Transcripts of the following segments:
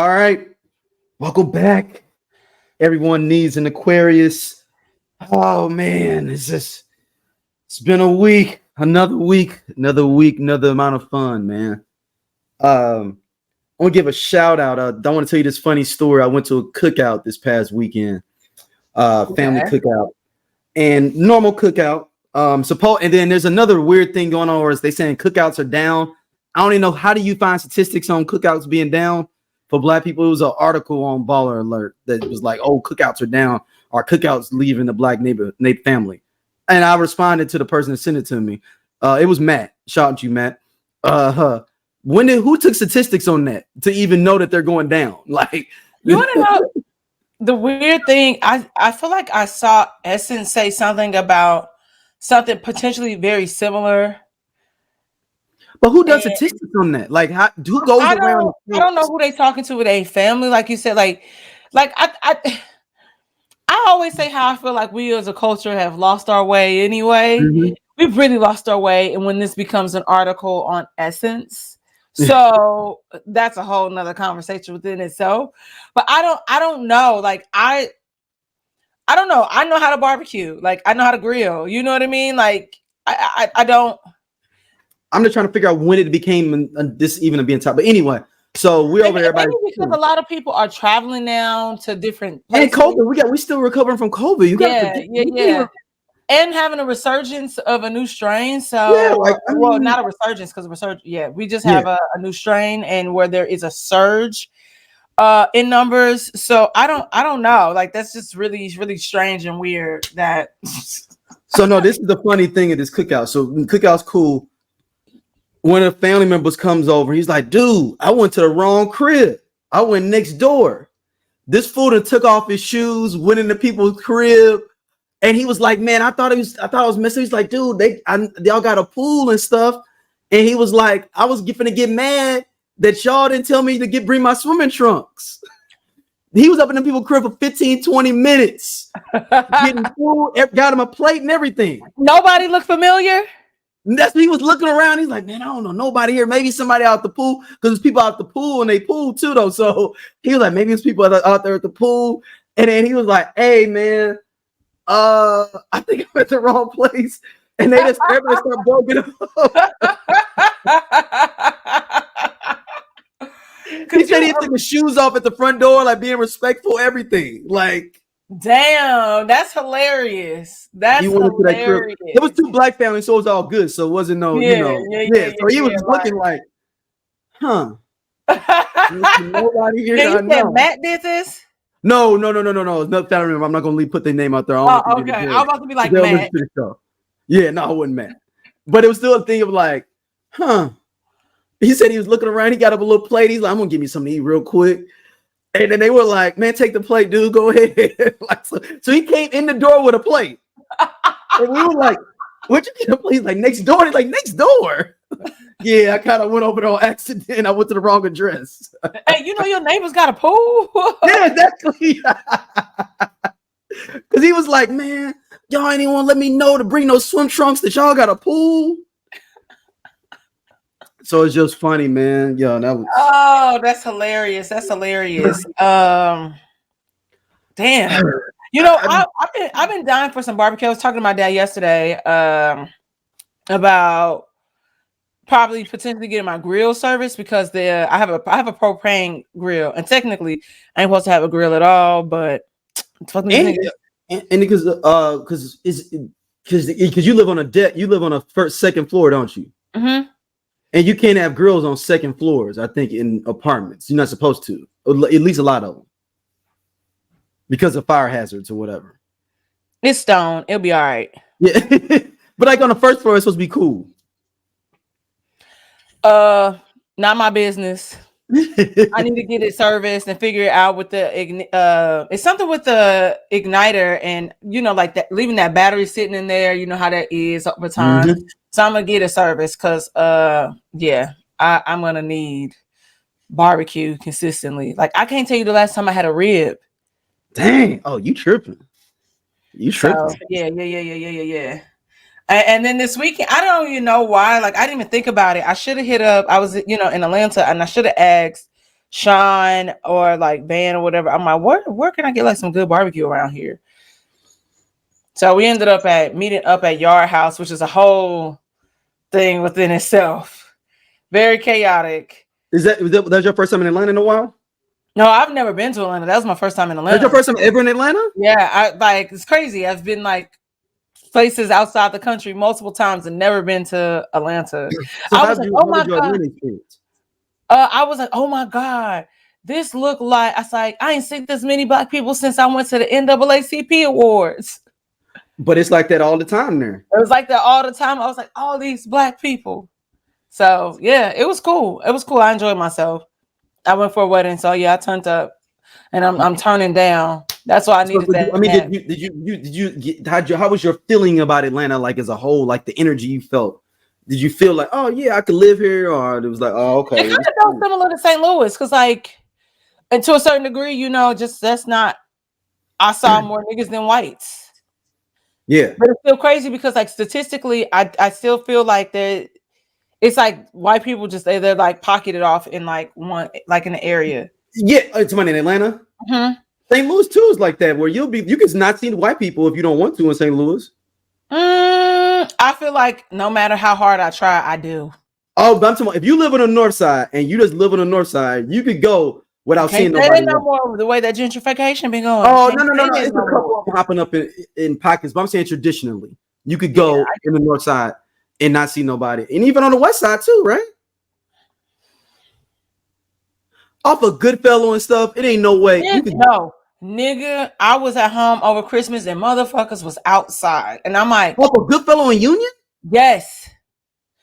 All right. Welcome back. Everyone needs an Aquarius. Oh man, it's been a week, another amount of fun, man. I want to give a shout out. I want to tell you this funny story. I went to a cookout this past weekend, family cookout, and normal cookout. And then there's another weird thing going on where they saying cookouts are down. I don't even know, how do you find statistics on cookouts being down for Black people? It was an article on Baller Alert that was like, "Oh, cookouts are down, or cookouts leaving the Black family." And I responded to the person that sent it to me. It was Matt. Shout out to you, Matt. Who took statistics on that to even know that they're going down? Like, you want to know the weird thing? I feel like I saw Essence say something about something potentially very similar. But who does statistics on that? Like, who goes around? I don't know who they talking to with a family, like you said. Like I always say how I feel like we as a culture have lost our way anyway. Mm-hmm. We've really lost our way, and when this becomes an article on Essence, so that's a whole nother conversation within itself. But I don't know. Like I don't know. I know how to barbecue. Like I know how to grill. You know what I mean? Like I don't. I'm just trying to figure out when it became this even being top. But anyway, so we're over there. Maybe because a lot of people are traveling now to different places. And COVID, we still recovering from COVID. You got and having a resurgence of a new strain. So not a resurgence because we just have a new strain, and where there is a surge in numbers. So I don't know. Like that's just really, really strange and weird that. So no, this is the funny thing of this cookout. So cookout's cool. One of the family members comes over. He's like, "Dude, I went to the wrong crib. I went next door. This fool that took off his shoes, went into people's crib." And he was like, "Man, I thought I was missing." He's like, "Dude, y'all got a pool and stuff." And he was like, "I was gonna get mad that y'all didn't tell me to bring my swimming trunks." He was up in the people's crib for 15, 20 minutes, getting food, got him a plate and everything. Nobody looked familiar. And that's what he was looking around. He's like, "Man, I don't know nobody here. Maybe somebody out the pool, because there's people out the pool and they pool too, though." So he was like, "Maybe it's people out there at the pool." And then he was like, "Hey, man, I think I'm at the wrong place." And they just everybody start broken up. He said he took his shoes off at the front door, like being respectful, everything. Like, damn, that's hilarious. That's hilarious. It was 2 Black families, so it was all good. So it wasn't So he was looking like, huh? Nobody here. You said Matt did this? No. It's not family member. I'm not gonna put their name out there. Okay. I was about to be like Matt. Yeah, no, I wasn't Matt. But it was still a thing of like, huh? He said he was looking around. He got up a little plate. He's like, "I'm gonna give me something to eat real quick." And then they were like, "Man, take the plate, dude. Go ahead." So he came in the door with a plate. And we were like, "Where'd you get a plate?" He's like, "Next door." He's like, "Next door?" Yeah, I kind of went over there on accident. I went to the wrong address. Hey, you know your neighbor's got a pool? Yeah, exactly. Because he was like, "Man, y'all ain't even want to let me know to bring those swim trunks that y'all got a pool." So it's just funny, man. Yo, that was. Oh, that's hilarious. That's hilarious. Damn. You know, I've been dying for some barbecue. I was talking to my dad yesterday about probably potentially getting my grill service, because I have a propane grill, and technically I ain't supposed to have a grill at all, but because you live on a deck, you live on a second floor, don't you? Mm-hmm. And you can't have grills on second floors, I think, in apartments. You're not supposed to, at least a lot of them, because of fire hazards or whatever. It's stone. It'll be all right. Yeah. But like on the first floor, it's supposed to be cool. Not my business. I need to get it serviced and figure it out with it's something with the igniter, and like that, leaving that battery sitting in there, you know how that is over time. Mm-hmm. So I'm gonna get a service because I'm gonna need barbecue consistently. Like I can't tell you the last time I had a rib. Dang. Oh, you tripping. So, yeah. And then this weekend, I don't even know why. Like I didn't even think about it. I should have hit up. I was, in Atlanta, and I should have asked Sean or like Van or whatever. I'm like, where can I get like some good barbecue around here? So we ended up meeting up at Yard House, which is a whole thing within itself. Very chaotic. Was that your first time in Atlanta in a while? No, I've never been to Atlanta. That was my first time in Atlanta. That's your first time ever in Atlanta? Yeah, it's crazy. I've been like places outside the country multiple times and never been to Atlanta. So I was like, oh my God. I was like, oh my God. This looked like, I was like, I ain't seen this many Black people since I went to the NAACP Awards. But it's like that all the time there. It was like that all the time. I was like, all these Black people. So yeah, it was cool. It was cool. I enjoyed myself. I went for a wedding, so yeah, I turned up, and I'm turning down. That's why I needed that. I mean, how was your feeling about Atlanta, like as a whole, like the energy you felt? Did you feel like, oh yeah, I could live here, or it was like, oh okay? It kind of felt similar to St. Louis, because like, and to a certain degree, you know, just that's not. I saw more niggas than whites. Yeah, but it's still crazy because like statistically, I still feel like it's like white people just they're like pocketed off in like one like in the area. Yeah, it's money in Atlanta. Mm-hmm. St. Louis too is like that, where you can not see the white people if you don't want to in St. Louis. I feel like no matter how hard I try, I do. Oh, but I'm talking about if you live on the north side and you just live on the north side, you could go without seeing nobody. No more the way that gentrification been going. Oh no! It's a couple of them hopping up in pockets, but I'm saying traditionally, you could go in the north side and not see nobody, and even on the west side too, right? Off of Goodfellow and stuff, it ain't no way. No, nigga, I was at home over Christmas and motherfuckers was outside, and I'm like, off of Goodfellow and Union? Yes,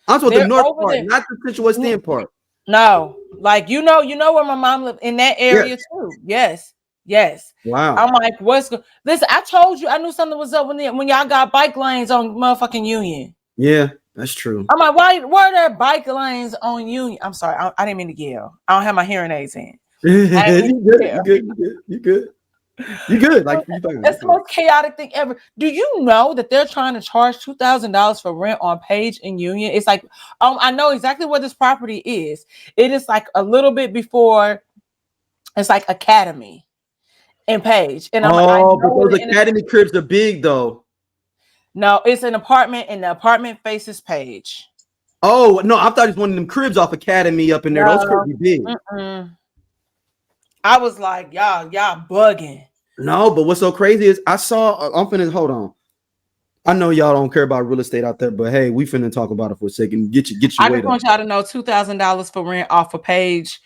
I'm talking the north part, not the Central West End part. No, like you know where my mom lived in that area too. Yes. Wow. I'm like, listen, I told you I knew something was up when y'all got bike lanes on motherfucking Union. Yeah, that's true. I'm like, why are there bike lanes on Union? I'm sorry, I didn't mean to yell. I don't have my hearing aids in. You good. Like that's the most chaotic thing ever. Do you know that they're trying to charge $2,000 for rent on Page and Union? It's like, I know exactly where this property is. It is like a little bit before. It's like Academy and Page. And but those Academy cribs are big though. No, it's an apartment, and the apartment faces Page. Oh no, I thought it was one of them cribs off Academy up in there. Those cribs are big. I was like, y'all bugging. No, but what's so crazy is hold on. I know y'all don't care about real estate out there, but hey, we finna talk about it for a second. Get you. I just want y'all to know $2,000 for rent off a Page.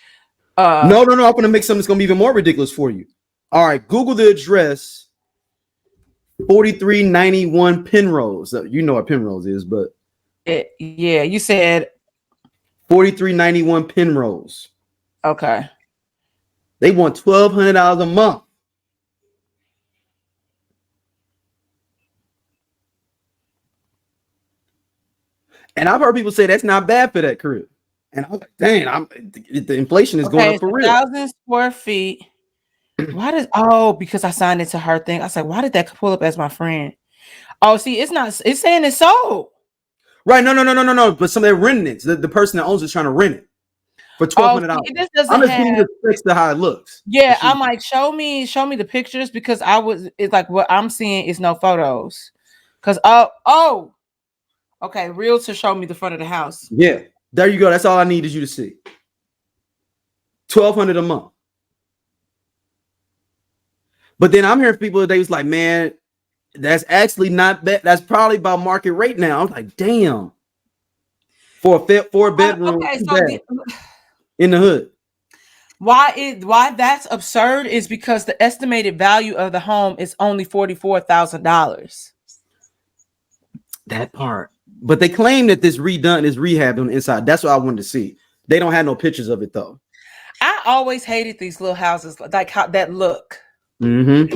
No. I'm gonna make something that's gonna be even more ridiculous for you. All right, Google the address. 4391 Penrose. You know what Penrose is, but yeah, you said 4391 Penrose. Okay. They want $1,200 a month. And I've heard people say that's not bad for that crib. And I was like, dang, the inflation is going up for real. 1,000 square feet. Because I signed it to her thing. I said, why did that pull up as my friend? Oh, see, it's saying it's sold. Right. No. But they're renting it. The person that owns it's trying to rent it for $1,200. This doesn't I'm just giving you the specs to how it looks. Yeah, I'm like, show me the pictures, because it's like what I'm seeing is no photos. Because okay, realtor showed me the front of the house. Yeah, there you go. That's all I needed you to see. $1,200 a month. But then I'm hearing people today was like, man, that's actually not bad. That's probably about market rate now. I'm like, damn. For a 4-bedroom in the hood. Why that's absurd is because the estimated value of the home is only $44,000. That part. But they claim that this redone is rehabbed on the inside. That's what I wanted to see. They don't have no pictures of it though. I always hated these little houses, like how that look. Mm-hmm.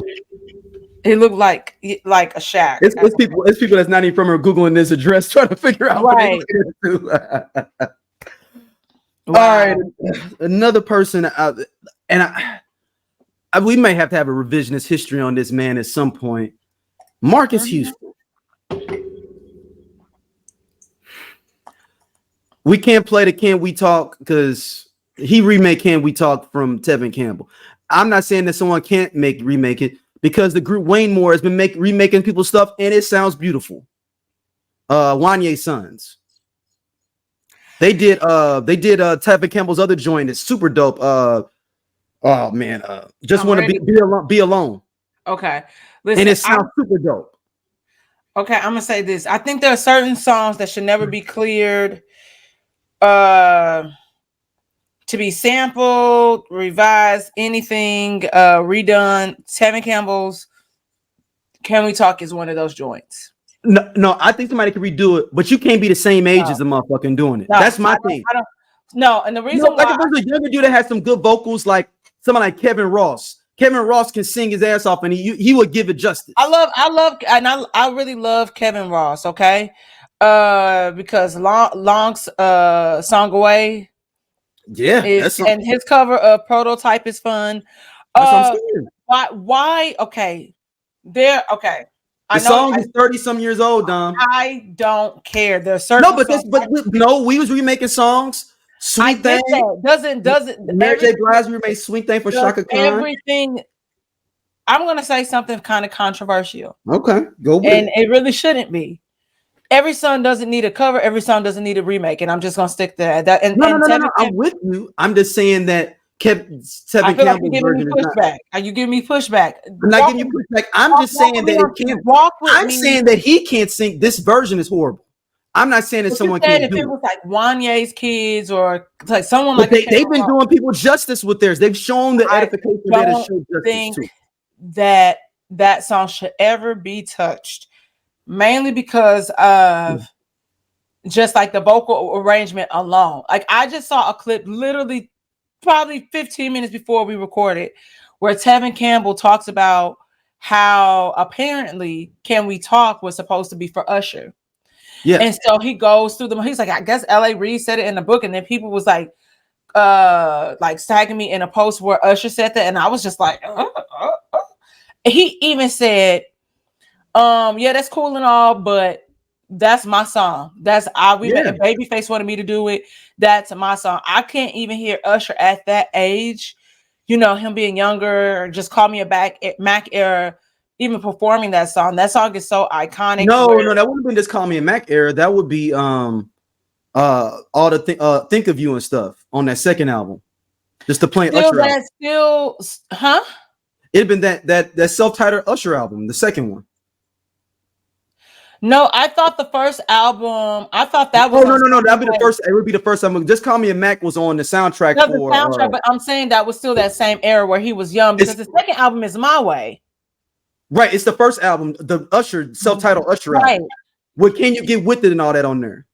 It looked like a shack. It's people that's not even from her Googling this address trying to figure out. Right. All right, another person out, and we may have to have a revisionist history on this man at some point. Marques Houston. We can't play the Can We Talk because he remake Can We Talk from Tevin Campbell. I'm not saying that someone can't remake it because the group Wayne Moore has been remaking people's stuff and it sounds beautiful. Wanye's Sons. They did Tevin Campbell's other joint. It's super dope. Oh man, just want to be alone. Okay, listen, and it sounds super dope. Okay, I'm gonna say this. I think there are certain songs that should never be cleared to be sampled, revised, anything redone. Tevin Campbell's Can We Talk is one of those joints. No, I think somebody could redo it, but you can't be the same age as the motherfucking doing it. That's my thing. No, and the reason why, like if there's a younger dude that has some good vocals, like someone like Kevin Ross. Kevin Ross can sing his ass off, and he would give it justice. I really love Kevin Ross. Okay, because Long's song Away. Yeah, and his cover of Prototype is fun. That's what I'm saying. Why? Okay, okay. The song is 30-some years old, Dom. I don't care. There's certain we was remaking songs. Sweet Thing doesn't Mary J. Blige remade Sweet Thing for Shaka Khan. Everything. I'm gonna say something kind of controversial. Okay, go with and it really shouldn't be. Every song doesn't need a cover. Every song doesn't need a remake, and I'm just gonna stick to that. No. I'm with you. I'm just saying that Tevin Campbell's version is not. Are you giving me pushback? I'm not giving you pushback. I'm just saying that it can't. I'm saying that he can't sing. This version is horrible. I'm not saying that someone can't do it. If it was like Wanye's kids or like someone like they've been doing people justice with theirs. They've shown the edification that it should justice to. That song should ever be touched, mainly because of just like the vocal arrangement alone. Like I just saw a clip literally probably 15 minutes before we recorded where Tevin Campbell talks about how apparently Can We Talk was supposed to be for Usher. Yeah. And so he goes through them. He's like, I guess L.A. Reid said it in the book. And then people was like tagging me in a post where Usher said that. And I was just like, He even said, yeah, that's cool and all, but that's my song. Babyface wanted me to do it. That's my song. I can't even hear Usher at that age, him being younger, just call me a Mac era, even performing that song. That song is so iconic. No, that wouldn't have been just Call Me a Mac era. That would be all the Think of You and stuff on that second album. Just the plain Usher album. It'd been that self-titled Usher album, the second one. No, I thought the first album. I thought that was. Oh no, that'd be the first. It would be the first album. Just Call Me a Mac was on the soundtrack but I'm saying that was still that same era where he was young because the second album is My Way. Right, it's the first album, the Usher self-titled Usher album. What Can You Get With It and all that on there?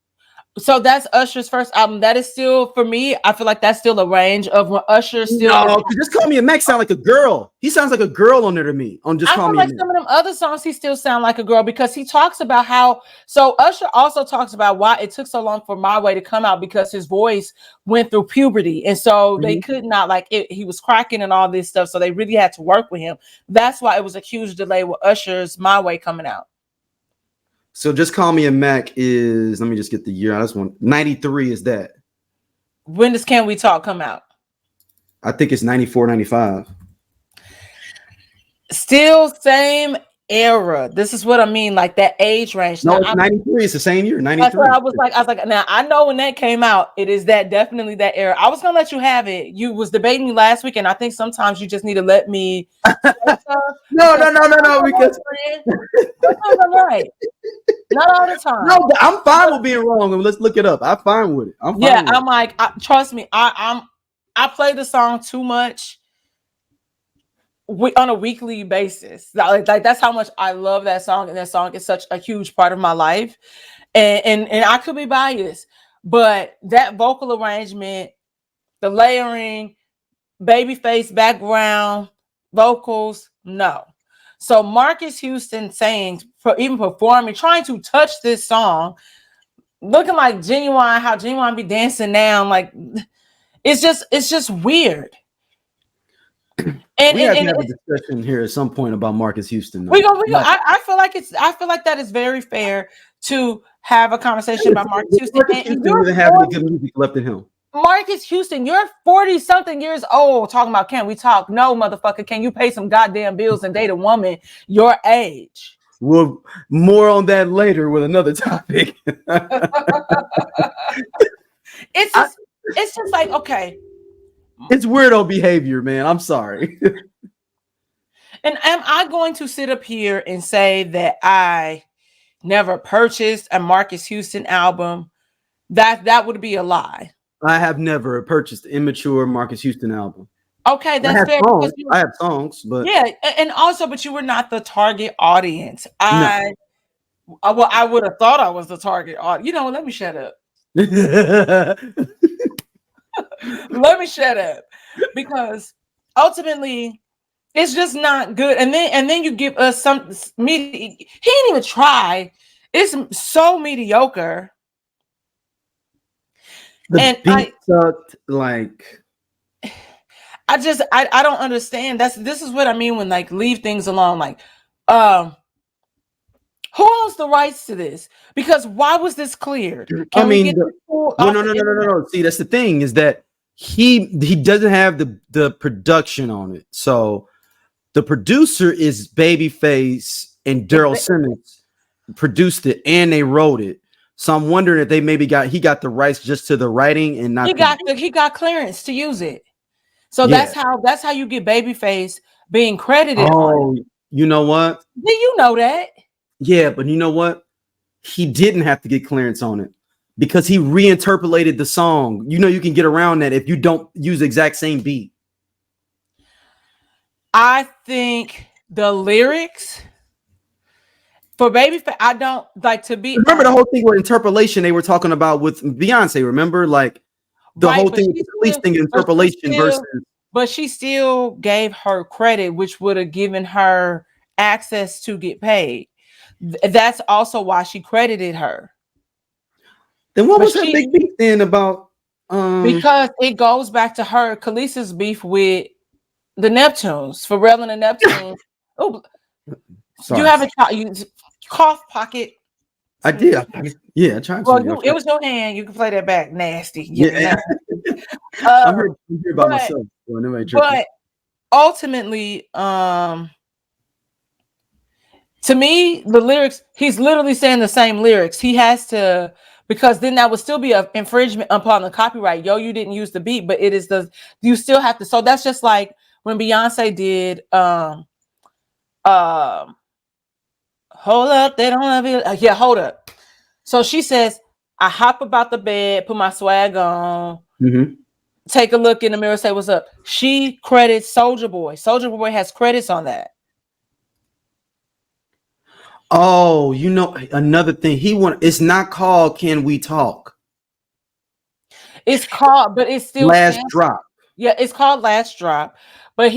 So that's Usher's first album. That is still, for me, I feel like that's still a range of when Usher still. No, Just Call Me a Mac sound like a girl. He sounds like a girl on there to me. On Just Call Me a Mac. Some of them other songs he still sound like a girl because he talks about how. So Usher also talks about why it took so long for My Way to come out because his voice went through puberty, and so they could not he was cracking and all this stuff. So they really had to work with him. That's why it was a huge delay with Usher's My Way coming out. So Just Call Me a Mac is, let me just get the year. I just want 93 is that. When does Can We Talk come out? I think it's 94, 95. Still same era. This is what I mean, like that age range. No, it's 93. It's the same year, 93. That's what I was like, now I know when that came out, it is definitely that era. I was gonna let you have it. You was debating me last week, and I think sometimes you just need to let me. No, because right. Not all the time. No, but I'm fine with being wrong. Let's look it up. I'm fine with it. I'm like, trust me, I play the song too much. On a weekly basis, like that's how much I love that song, and that song is such a huge part of my life. And I could be biased, but that vocal arrangement, the layering, Babyface background vocals, no. So Marques Houston even performing, trying to touch this song, looking like Genuine, how Genuine be dancing now, like it's just weird. We have to have a discussion here at some point about Marques Houston. We go. I feel like that is very fair to have a conversation about Marques Houston. Marques Houston doesn't have any good music left in him. Marques Houston, you're 40-something years old talking about can we talk? No, motherfucker, can you pay some goddamn bills and date a woman your age? Well, more on that later with another topic. It's just like, okay. It's weirdo behavior, man. I'm sorry. And am I going to sit up here and say that I never purchased a Marques Houston album? That would be a lie. I have never purchased the immature Marques Houston album. Okay, that's fair. I have songs, but yeah, and also, but you were not the target audience. I would have thought I was the target audience. You know, let me shut up. Let me shut up, because ultimately it's just not good. And then you give us some media. He didn't even try. It's so mediocre. The beat sucked. Like, I don't understand. This is what I mean when like leave things alone. Like, who owns the rights to this? Because why was this cleared? No. See, that's the thing, is that he doesn't have the production on it. So the producer is Babyface, and Daryl Simmons produced it and they wrote it. So I'm wondering if they maybe got the rights just to the writing and not. He got clearance to use it. So that's how you get Babyface being credited. Oh, you know what? Do you know that? Yeah, but you know what? He didn't have to get clearance on it because he reinterpolated the song. You know, you can get around that if you don't use the exact same beat. I think the lyrics for Babyface, I don't like to be. Remember the whole thing with interpolation they were talking about with Beyonce. Remember, like the whole thing with the police thing, interpolation versus. But she still gave her credit, which would have given her access to get paid. That's also why she credited her. Then what was that big beef then about? Because it goes back to her, Khaleesi's beef with the Neptunes, Pharrell and the Neptunes. Oh, you have a cough pocket. I did. Yeah, I tried to. Well, it was your hand. You can play that back. Nasty. Yeah. I heard about myself. But ultimately, to me, the lyrics, he's literally saying the same lyrics. He has to, because then that would still be an infringement upon the copyright. Yo, you didn't use the beat, but it is you still have to. So that's just like when Beyonce did hold up, they don't have it. Yeah, hold up. So she says, I hop about the bed, put my swag on, take a look in the mirror, say what's up. She credits Soulja Boy. Soulja Boy has credits on that. Oh, you know, another thing it's not called Can We Talk? It's called, but it's still Last Drop. Yeah, it's called Last Drop. But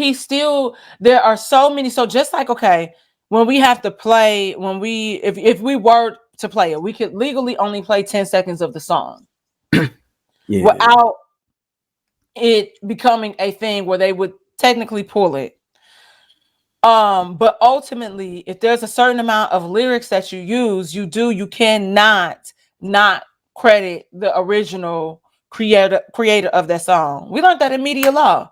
there are so many. So just like, okay, when we have to play, if we were to play it, we could legally only play 10 seconds of the song without it becoming a thing where they would technically pull it. But ultimately, if there's a certain amount of lyrics that you use, you cannot not credit the original creator of that song. We learned that in media law.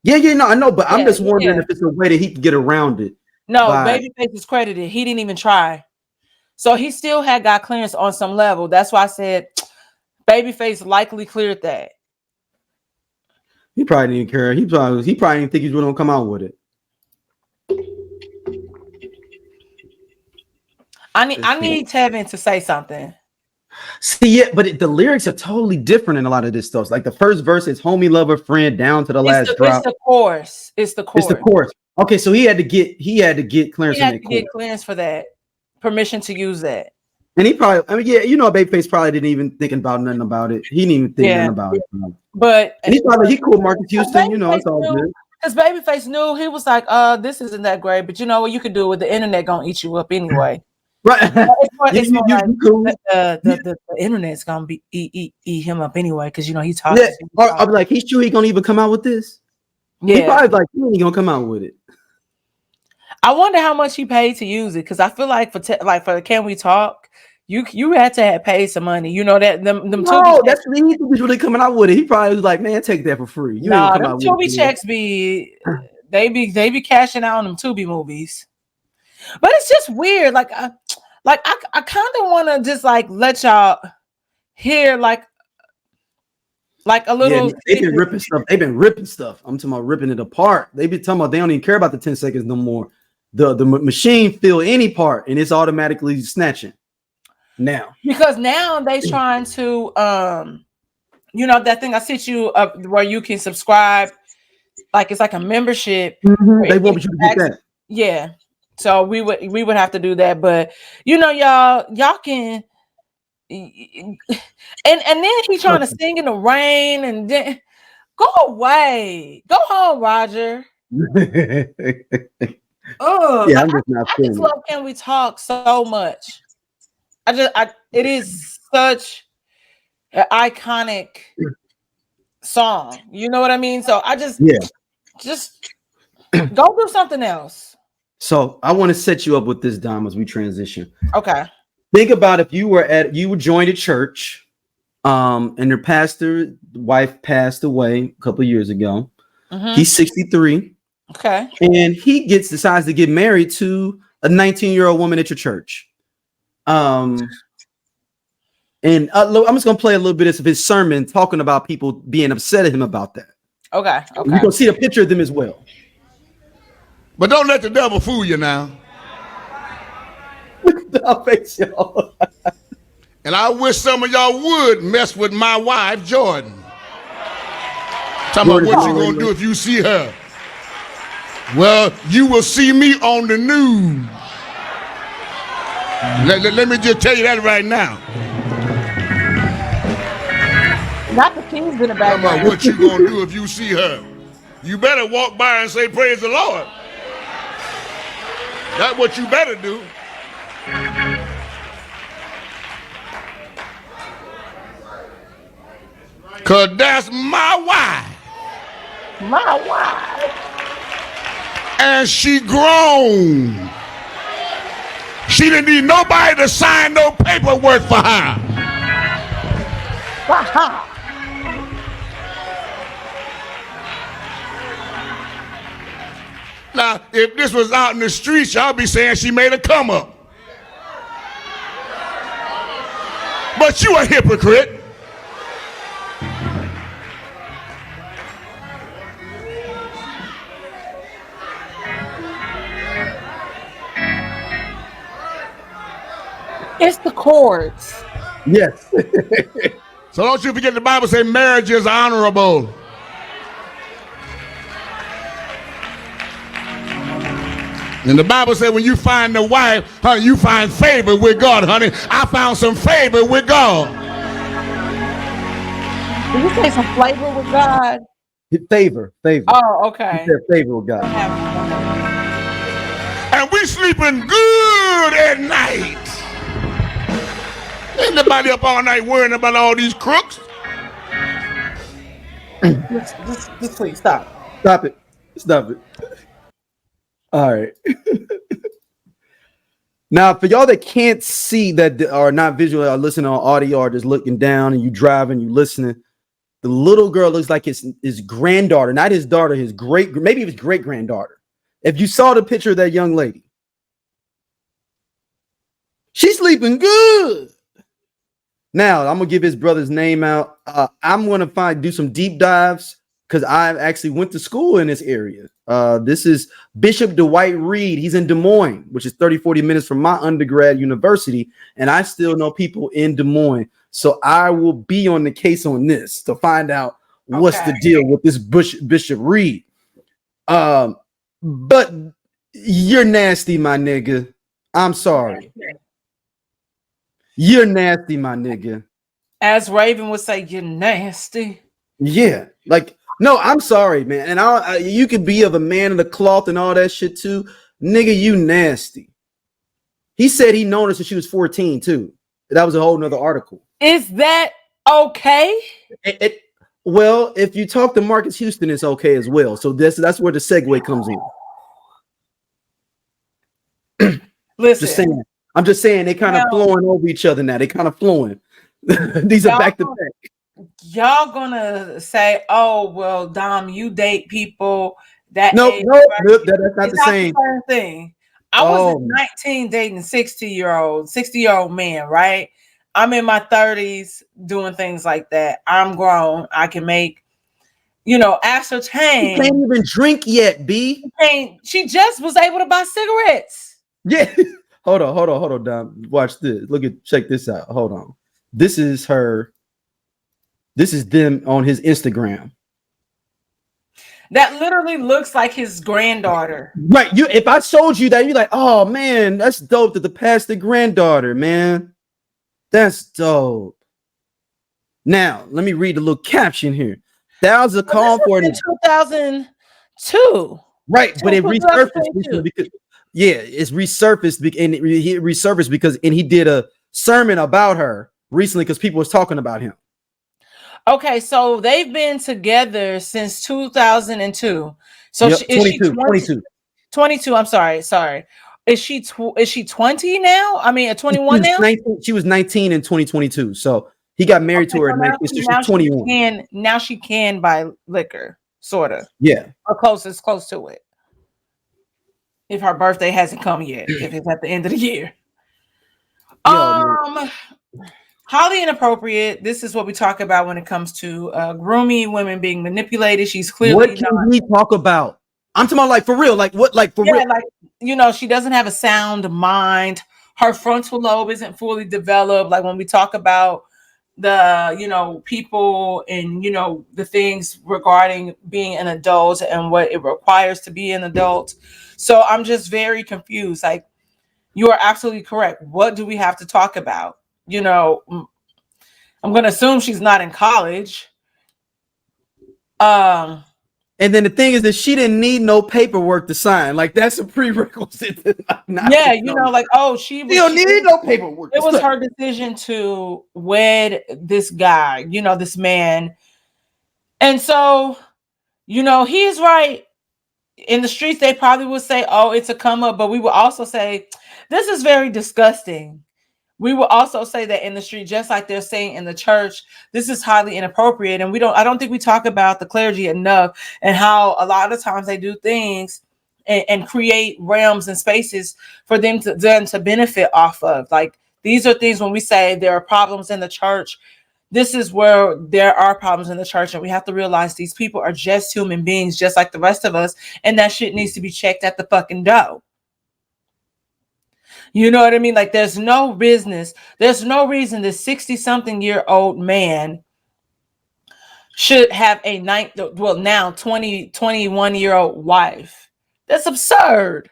Yeah, no, I know, but I'm just wondering if it's a way that he can get around it. No, Babyface is credited. He didn't even try. So he still got clearance on some level. That's why I said Babyface likely cleared that. He probably didn't care. He probably didn't think he was going to come out with it. I need Tevin to say something. See, yeah, but the lyrics are totally different in a lot of this stuff. Like the first verse is homie, lover, friend, down to the last drop. It's the chorus. It's the chorus. Okay, so he had to get clearance. He had to get clearance for that, permission to use that. And he probably, Babyface probably didn't even thinking about nothing about it. He didn't even think nothing about it. But and he cool Marques Houston, it's all good. Because Babyface knew, he was like, this isn't that great, but you know what you could do with the internet gonna eat you up anyway. Right. It's more like the internet's gonna be eat him up anyway, because he talks. Yeah, I'll be like, he's sure he gonna even come out with this. Yeah, he probably like he ain't gonna come out with it. I wonder how much he paid to use it, because I feel like for Can We Talk, you had to have paid some money. You know that them No, Tubi that's he was really coming out with it. He probably was like, man, take that for free. You ain't nah, come them out with Tubi it. checks they be cashing out on them Tubi movies. But it's just weird. Like I kind of want to just like let y'all hear like a little. Yeah, they've been ripping stuff. They've been ripping stuff. I'm talking about ripping it apart. They've been talking about they don't even care about the 10 seconds no more. The machine feel any part and it's automatically snatching now. Because now they trying to you know that thing I sent you up where you can subscribe, like it's like a membership. They want you to get that. Yeah. So we would have to do that, but you know, y'all can and then he trying to sing in the rain and then go away. Go home, Roger. Oh, yeah, I'm just not I just love Can We Talk so much. It is such an iconic song. You know what I mean? So I just go do something else. So I want to set you up with this, Dom, as we transition. Okay. Think about if you would join a church, and their pastor wife passed away a couple of years ago. He's 63. Okay. And he decides to get married to a 19-year-old woman at your church. And I'm just gonna play a little bit of his sermon talking about people being upset at him about that. Okay. You're gonna see a picture of them as well. But don't let the devil fool you now. And I wish some of y'all would mess with my wife, Jordan. Talking about what you gonna do if you see her. Well, you will see me on the news. Let me just tell you that right now. Not the king's in the back. Talking about what you gonna do if you see her. You better walk by and say, praise the Lord. That's what you better do. Cause that's my wife. My wife. And she grown. She didn't need nobody to sign no paperwork for her. Now, if this was out in the streets, y'all be saying she made a come up. But you a hypocrite. It's the chords. Yes. So don't you forget the Bible say marriage is honorable. And the Bible said when you find the wife, honey, you find favor with God, honey. I found some favor with God. Did you say some flavor with God? Favor. Oh, okay. Favor with God. And we sleeping good at night. Ain't nobody up all night worrying about all these crooks. Just please stop. Stop it. All right. Now, for y'all that can't see that are not visual or listening on audio or just looking down and you driving, you listening, the little girl looks like his granddaughter, not his daughter, maybe his great granddaughter. If you saw the picture of that young lady, she's sleeping good. Now, I'm gonna give his brother's name out. I'm gonna do some deep dives because I actually went to school in this area. This is Bishop Dwight Reed. He's in Des Moines, which is 30-40 minutes from my undergrad university, and I still know people in Des Moines. So I will be on the case on this to find out what's the deal with this Bishop Reed. But you're nasty, my nigga. I'm sorry. You're nasty, my nigga. As Raven would say, you're nasty. Yeah, like, no, I'm sorry, man. And you could be of a man of the cloth and all that shit too. Nigga, you nasty. He said he known her since she was 14 too. That was a whole nother article. Is that okay? Well, if you talk to Marques Houston, it's okay as well. So that's where the segue comes in. Listen. Just saying. I'm just saying they kind of flowing over each other now. They kind of flowing. These are back to back. Y'all gonna say, "Oh, well, Dom, you date people that Nope, age." that's not the same thing. I was 19 dating 60-year-old man, right? I'm in my 30s doing things like that. I'm grown. I can make, ascertain. You can't even drink yet, B. She just was able to buy cigarettes. Yeah. Hold on, Dom. Watch this. Check this out. Hold on. This is her. This is them on his Instagram. That literally looks like his granddaughter. Right. If I showed you that, you're like, oh man, that's dope. To pass the granddaughter, man. That's dope. Now, let me read the little caption here. That was a call for it in 2002. Right, but it resurfaced because it's resurfaced and it resurfaced because he did a sermon about her recently because people was talking about him. Okay, so they've been together since 2002. So yep, is she 22? I'm sorry. Is she 20 now? I mean, 21 now? 19, she was 19 in 2022. So he got married to her at 19. So she's 21. Now she can buy liquor, sort of. Yeah. Or close to it. If her birthday hasn't come yet, if it's at the end of the year. Highly inappropriate. This is what we talk about when it comes to grooming, women being manipulated. She's clearly what can we talk about? I'm talking about like for real, like what, like for real. Like, she doesn't have a sound mind. Her frontal lobe isn't fully developed. Like when we talk about the, people and, the things regarding being an adult and what it requires to be an adult. So I'm just very confused. Like, you are absolutely correct. What do we have to talk about? I'm going to assume she's not in college. And then the thing is that she didn't need no paperwork to sign. Like that's a prerequisite. She don't need no paperwork. It was her decision to wed this guy, this man. And so, he's right. In the streets, they probably would say, oh, it's a come up, but we would also say, this is very disgusting. We will also say that in the street, just like they're saying in the church, this is highly inappropriate. And I don't think we talk about the clergy enough and how a lot of times they do things and create realms and spaces for them to benefit off of. Like, these are things when we say there are problems in the church. This is where there are problems in the church. And we have to realize these people are just human beings, just like the rest of us. And that shit needs to be checked at the fucking door. You know what I mean? Like, there's no business. There's no reason this 60-something-year-old man should have a 21-year-old wife. That's absurd.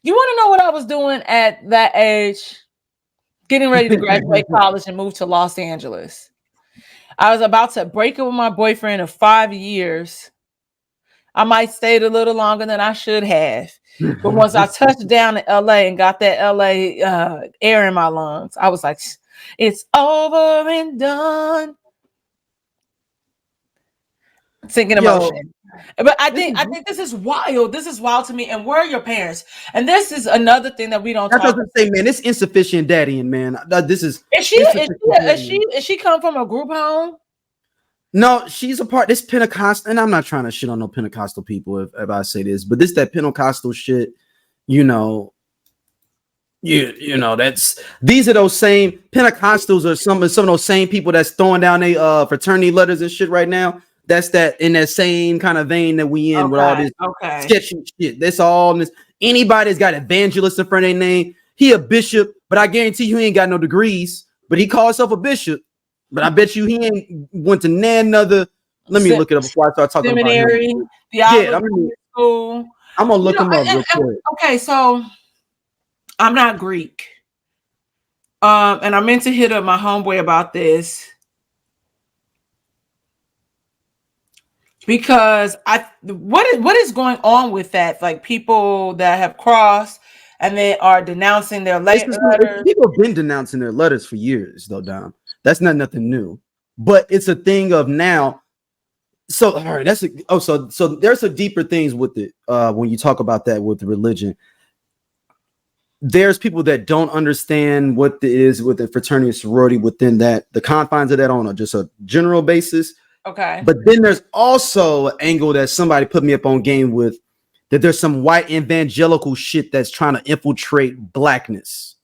You want to know what I was doing at that age? Getting ready to graduate college and move to Los Angeles. I was about to break up with my boyfriend of 5 years. I might stayed a little longer than I should have. But once I touched down in LA and got that LA air in my lungs, I was like, it's over and done. Sinking emotion. But I think this is wild. This is wild to me. And where are your parents? And this is another thing that we don't talk about. Say, man, it's insufficient daddying, man. This is she come from a group home? No, she's a part. This Pentecostal, and I'm not trying to shit on no Pentecostal people if I say this, but that Pentecostal shit, that's these are those same Pentecostals or some of those same people that's throwing down their fraternity letters and shit right now. That's that in that same kind of vein that we in with all this sketchy shit. That's all this. Anybody's got evangelist in front of their name. He a bishop, but I guarantee you he ain't got no degrees, but he calls himself a bishop. But I bet you he ain't went to another. Let me look it up before I start talking seminary, about him. school. I'm gonna look him up real quick. Okay, so I'm not Greek. And I meant to hit up my homeboy about this because what is going on with that? Like, people that have crossed and they are denouncing their letters. People have been denouncing their letters for years, though, Dom. That's not nothing new, but it's a thing of now. So, all right, so there's a deeper things with it when you talk about that with religion. there's people that don't understand what it is with the fraternity and sorority within that, the confines of that on just a general basis. Okay. But then there's also an angle that somebody put me up on game with, that there's some white evangelical shit that's trying to infiltrate blackness.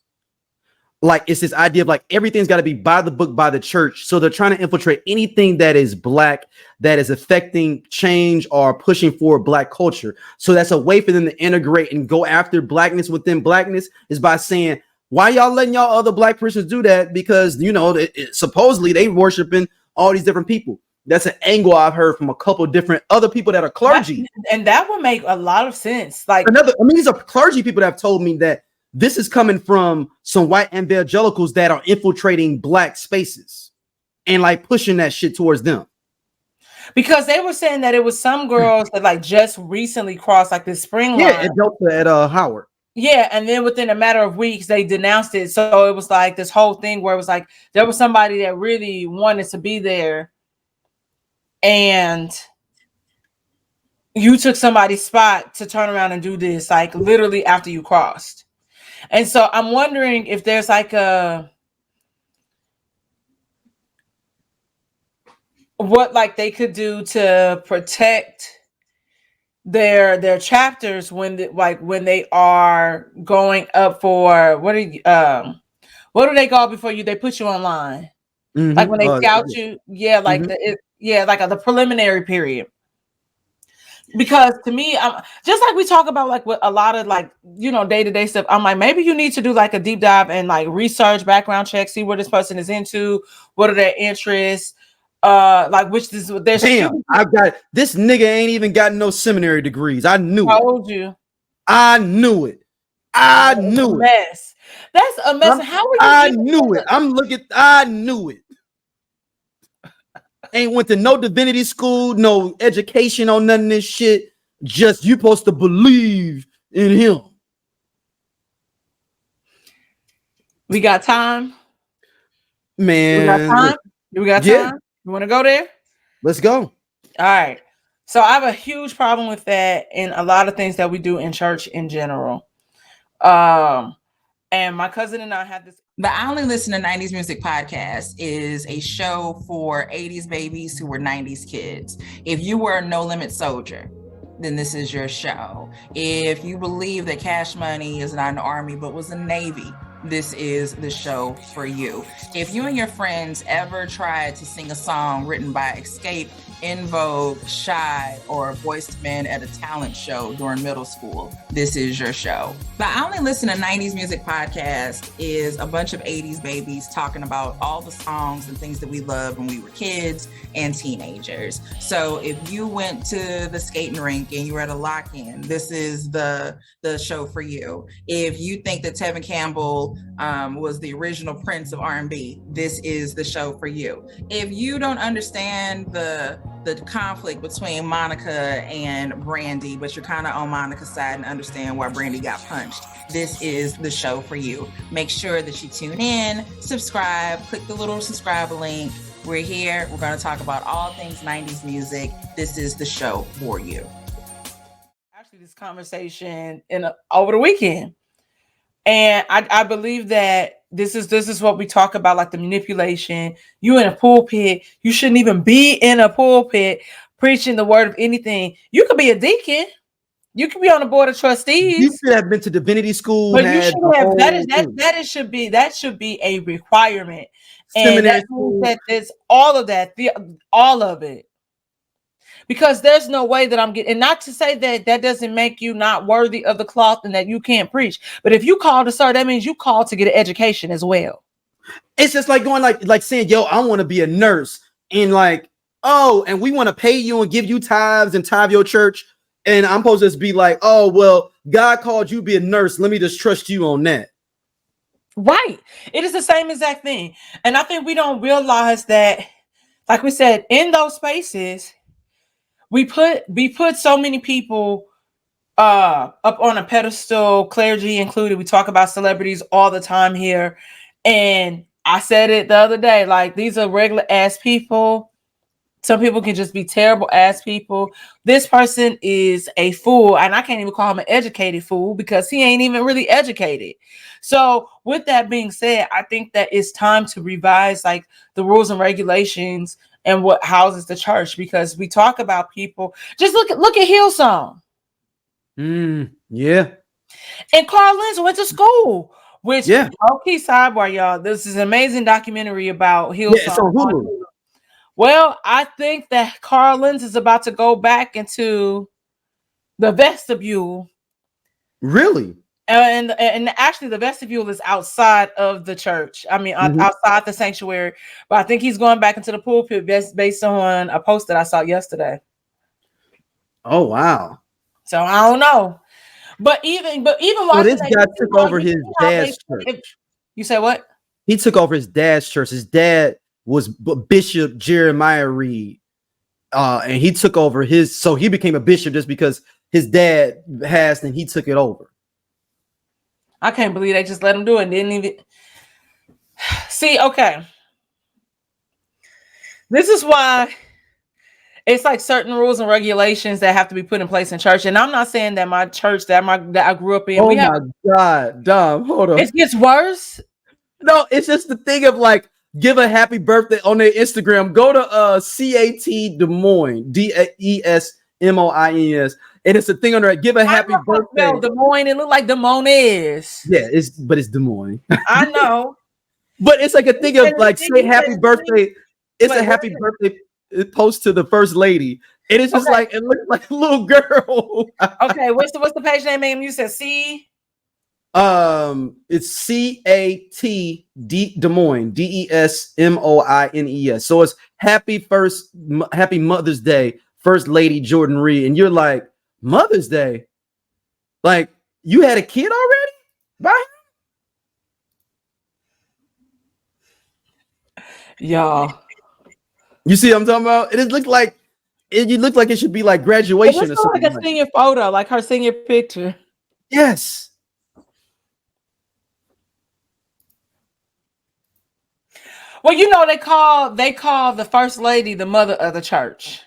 Like, it's this idea of like everything's got to be by the book, by the church. So they're trying to infiltrate anything that is black, that is affecting change or pushing forward black culture. So that's a way for them to integrate and go after blackness within blackness, is by saying, why y'all letting y'all other black Christians do that? Because, you know, supposedly they worshiping all these different people. That's an angle I've heard from a couple of different other people that are clergy. And that would make a lot of sense. Like, these are clergy people that have told me that this is coming from some white evangelicals that are infiltrating black spaces and like pushing that shit towards them. Because they were saying that it was some girls that like just recently crossed like this spring line. Yeah, at Delta at Howard. Yeah, and then within a matter of weeks, they denounced it. So it was like this whole thing where it was like there was somebody that really wanted to be there, and you took somebody's spot to turn around and do this, like literally after you crossed. And so I'm wondering if there's like what like they could do to protect their chapters when they are going up for what do they call before they put you online? Mm-hmm. Like when they scout you, like mm-hmm. The preliminary period. Because to me, I'm just like we talk about like with a lot of like, you know, day-to-day stuff. I'm like, maybe you need to do like a deep dive and like research, background check, see what this person is into, what are their interests, like which is their. Damn, I got this nigga ain't even got no seminary degrees. I knew I told you. I knew it. I knew it. Mess. That's a mess. How are you? I knew it. I knew it. Ain't went to no divinity school, no education on none of this shit. Just you supposed to believe in him. We got time, man. We got time. We got time. You want to go there? Let's go. All right. So I have a huge problem with that in a lot of things that we do in church in general. And my cousin and I had this. The I Only Listen to 90s Music podcast is a show for 80s babies who were 90s kids. If you were a No Limit soldier, then this is your show. If you believe that Cash Money is not an army but was a Navy, this is the show for you. If you and your friends ever tried to sing a song written by Escape, In Vogue, Shy, or Boyz II Men at a talent show during middle school, this is your show. The I Only Listen to 90s Music podcast is a bunch of 80s babies talking about all the songs and things that we loved when we were kids and teenagers. So if you went to the skating rink and you were at a lock-in, this is the show for you. If you think that Tevin Campbell was the original Prince of R&B, this is the show for you. If you don't understand the conflict between Monica and Brandy, but you're kind of on Monica's side and understand why Brandy got punched, this is the show for you. Make sure that you tune in, subscribe, click the little subscribe link. We're here. We're going to talk about all things 90s music. This is the show for you. Actually, this conversation over the weekend. And I believe that this is what we talk about, like the manipulation. You in a pulpit, you shouldn't even be in a pulpit preaching the word of anything. You could be a deacon. You could be on the board of trustees. You should have been to divinity school. But you should have that should be a requirement. And that there's all of that, all of it. Because there's no way that I'm getting, and not to say that doesn't make you not worthy of the cloth and that you can't preach. But if you call to serve, that means you call to get an education as well. It's just like going like saying, yo, I want to be a nurse, and like, oh, and we want to pay you and give you tithes and tithe your church. And I'm supposed to just be like, oh, well, God called you to be a nurse. Let me just trust you on that. Right. It is the same exact thing. And I think we don't realize that, like we said, in those spaces, we put so many people up on a pedestal, clergy included. We talk about celebrities all the time here. And I said it the other day, like, these are regular ass people Some people can just be terrible ass people. This person is a fool, and I can't even call him an educated fool because he ain't even really educated. So with that being said, I think that it's time to revise like the rules and regulations and what houses the church, because we talk about people. Just look at Hillsong. Yeah. And Carl Lentz went to school, which Yeah. okay, sidebar, y'all. This is an amazing documentary about Hillsong. Yeah, it's on Hulu. Well, I think that Carl Lentz is about to go back into the vestibule. Really? And actually, the vestibule is outside of the church. I mean, outside the sanctuary. But I think he's going back into the pulpit based on a post that I saw yesterday. Oh wow! So I don't know. But even so this guy took over his dad's church. You say what? He took over his dad's church. His dad was Bishop Jeremiah Reed, and he took over his. So he became a bishop just because his dad passed and he took it over. I can't believe they just let him do it. Didn't even see. Okay, this is why it's like certain rules and regulations that have to be put in place in church. And I'm not saying that my church that I grew up in. Oh my God, Dom, hold on. It gets worse. No, it's just the thing of like give a happy birthday on their Instagram. Go to CAT Des Moines, DESMOINS. And it's a thing on there. Give a happy birthday. Des Moines. It look like Des Moines. Yeah, but it's Des Moines. I know. But it's like a thing of like say happy birthday. It's a happy birthday post to the first lady. And it's just like it looks like a little girl. Okay, what's the page name? You said C. It's CAT Des Moines, DESMOINES. So it's happy Mother's Day, First Lady Jordan Reed, and you're like Mother's Day, like you had a kid already? Bye, y'all. You see what I'm talking about? It looked like you look like it should be like graduation or something. Like a senior photo, like her senior picture. Yes. Well, you know, they call the first lady the mother of the church.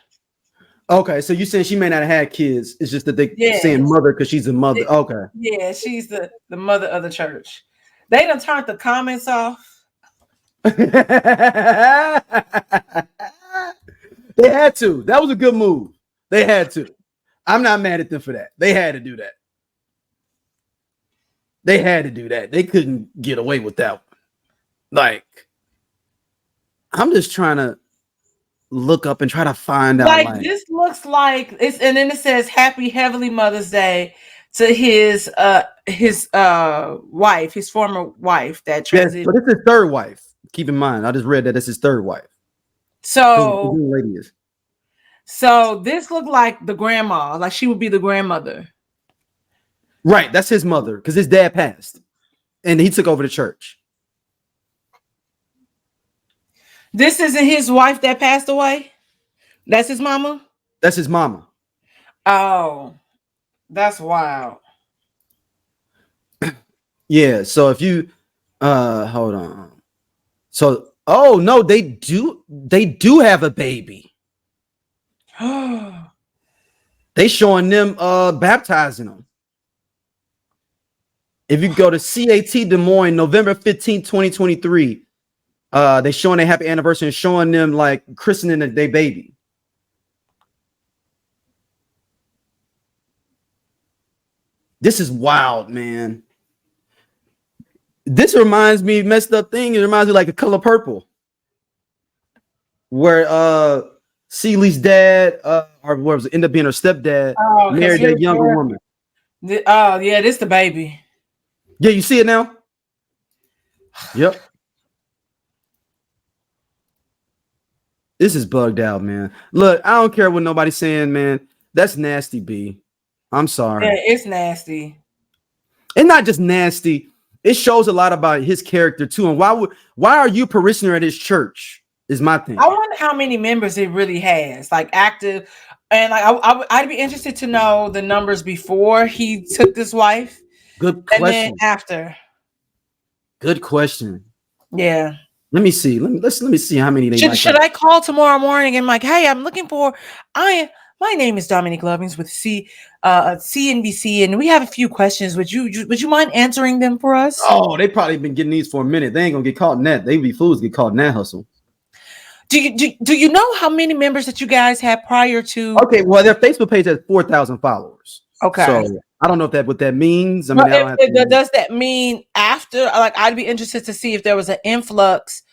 Okay, so you saying she may not have had kids. It's just that they saying mother because she's a mother. Okay. Yeah, she's the mother of the church. They done turned the comments off. They had to. That was a good move. They had to. I'm not mad at them for that. They had to do that. They had to do that. They couldn't get away with that one. Like, I'm just trying to look up and try to find out. Like this looks like it's, and then it says Happy Heavenly Mother's Day to his wife, his former wife that transitioned. Yes, but it's his third wife. Keep in mind, I just read that it's his third wife. So this looked like the grandma, like she would be the grandmother. Right, that's his mother because his dad passed and he took over the church. This isn't his wife that passed away? That's his mama? That's his mama. Oh, that's wild. Yeah, so if you hold on. So oh no, they do have a baby. They showing them baptizing them. If you go to CAT Des Moines, November 15, 2023. They showing their happy anniversary and showing them like christening their baby. This is wild, man. This reminds me, messed up thing. It reminds me like A Color Purple, where Celie's dad, or what was it, ended up being her stepdad, married that younger woman. Oh yeah, this the baby. Yeah, you see it now. Yep. This is bugged out, man. Look, I don't care what nobody's saying, man. That's nasty, B. I'm sorry. Yeah, it's nasty. And not just nasty. It shows a lot about his character too. And why are you parishioner at his church? Is my thing. I wonder how many members it really has, like active. And like I'd be interested to know the numbers before he took this wife. Good question. And then after. Good question. Yeah. Let me see. Let me see how many they should I call tomorrow morning and like, hey, I'm looking for my name is Dominique Lovings with CNBC, and we have a few questions. Would you mind answering them for us? Oh, they probably been getting these for a minute. They ain't gonna get caught in that. They be fools to get caught in that hustle. Do you know how many members that you guys had prior to? Okay, well, their Facebook page has 4,000 followers. Okay, so I don't know what that means. I mean, does that mean after? Like, I'd be interested to see if there was an influx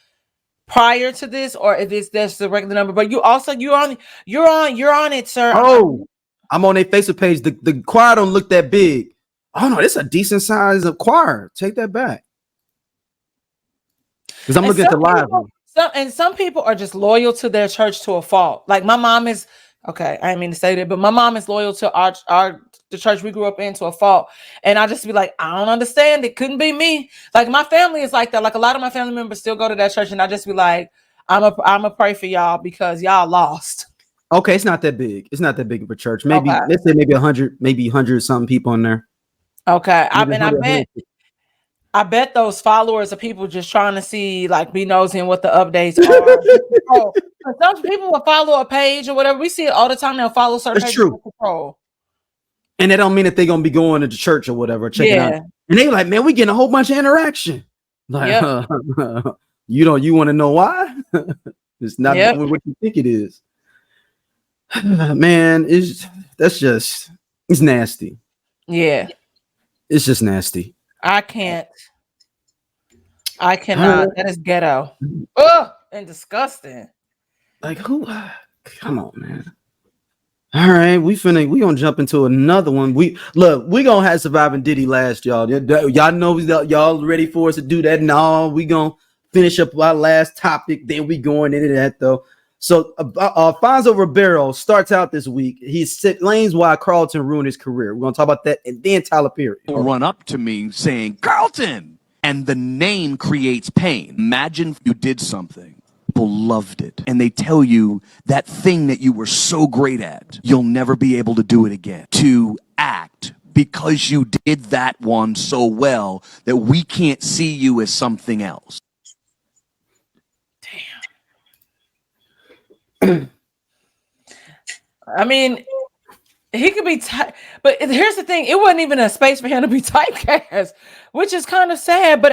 prior to this, or if it's just the regular number. But you're on it, sir. Oh, I'm on their Facebook page. The choir don't look that big. Oh no, this is a decent size of choir. Take that back. Because I'm looking at the live. Some people are just loyal to their church to a fault. Like my mom is. Okay, I didn't mean to say that, but my mom is loyal to the church we grew up in to a fault. And I just be like, I don't understand. It couldn't be me. Like my family is like that. Like a lot of my family members still go to that church, and I just be like, I'm a pray for y'all because y'all lost. Okay, it's not that big. It's not that big of a church. Maybe let's say maybe 100 something people in there. Okay, I bet those followers are people just trying to see, like, be nosy and what the updates are. Some people will follow a page or whatever. We see it all the time. They'll follow certain pages. True. And that don't mean that they're gonna be going to the church or whatever, checking out. And they like, man, we getting a whole bunch of interaction. Like, you want to know why? It's not what you think it is. Man, it's nasty. Yeah, it's just nasty. I cannot. That is ghetto. Oh, and disgusting. Like who? Come on, man. All right, we gonna jump into another one. We gonna have Surviving Diddy last, y'all. Y'all know y'all ready for us to do that. No, we gonna finish up our last topic. Then we going into that though. So Alfonso Ribeiro starts out this week. He explains why Carlton ruined his career. We're gonna talk about that, and then Tyler Perry will run up to me saying Carlton, and the name creates pain. Imagine you did something. People loved it, and they tell you that thing that you were so great at, you'll never be able to do it again. To act because you did that one so well that we can't see you as something else. Damn. I mean, he could be but here's the thing, it wasn't even a space for him to be typecast, which is kind of sad. But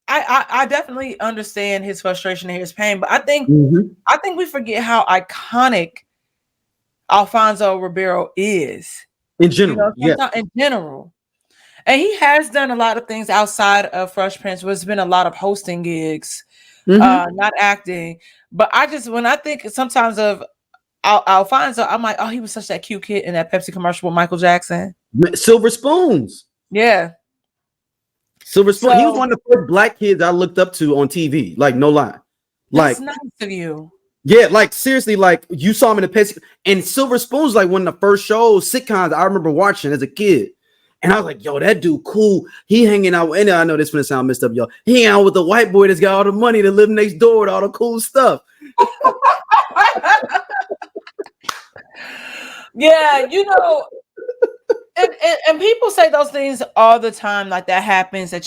I definitely understand his frustration and his pain, but I think we forget how iconic Alfonso Ribeiro is in general. In general. And he has done a lot of things outside of Fresh Prince. There's been a lot of hosting gigs, not acting. But when I think sometimes of Alfonso, I'm like, oh, he was such that cute kid in that Pepsi commercial with Michael Jackson. Silver Spoons. Yeah. Silver Spoon. He was one of the first black kids I looked up to on TV. Like, no lie. That's nice of you. Yeah, like seriously, like you saw him in the Pepsi, and Silver Spoon's like one of the first shows, sitcoms I remember watching as a kid. And I was like, yo, that dude cool. He hanging out, and I know this is gonna sound messed up, y'all. He hanging out with the white boy that's got all the money to live next door with all the cool stuff. Yeah, and people say those things all the time, like that happens, that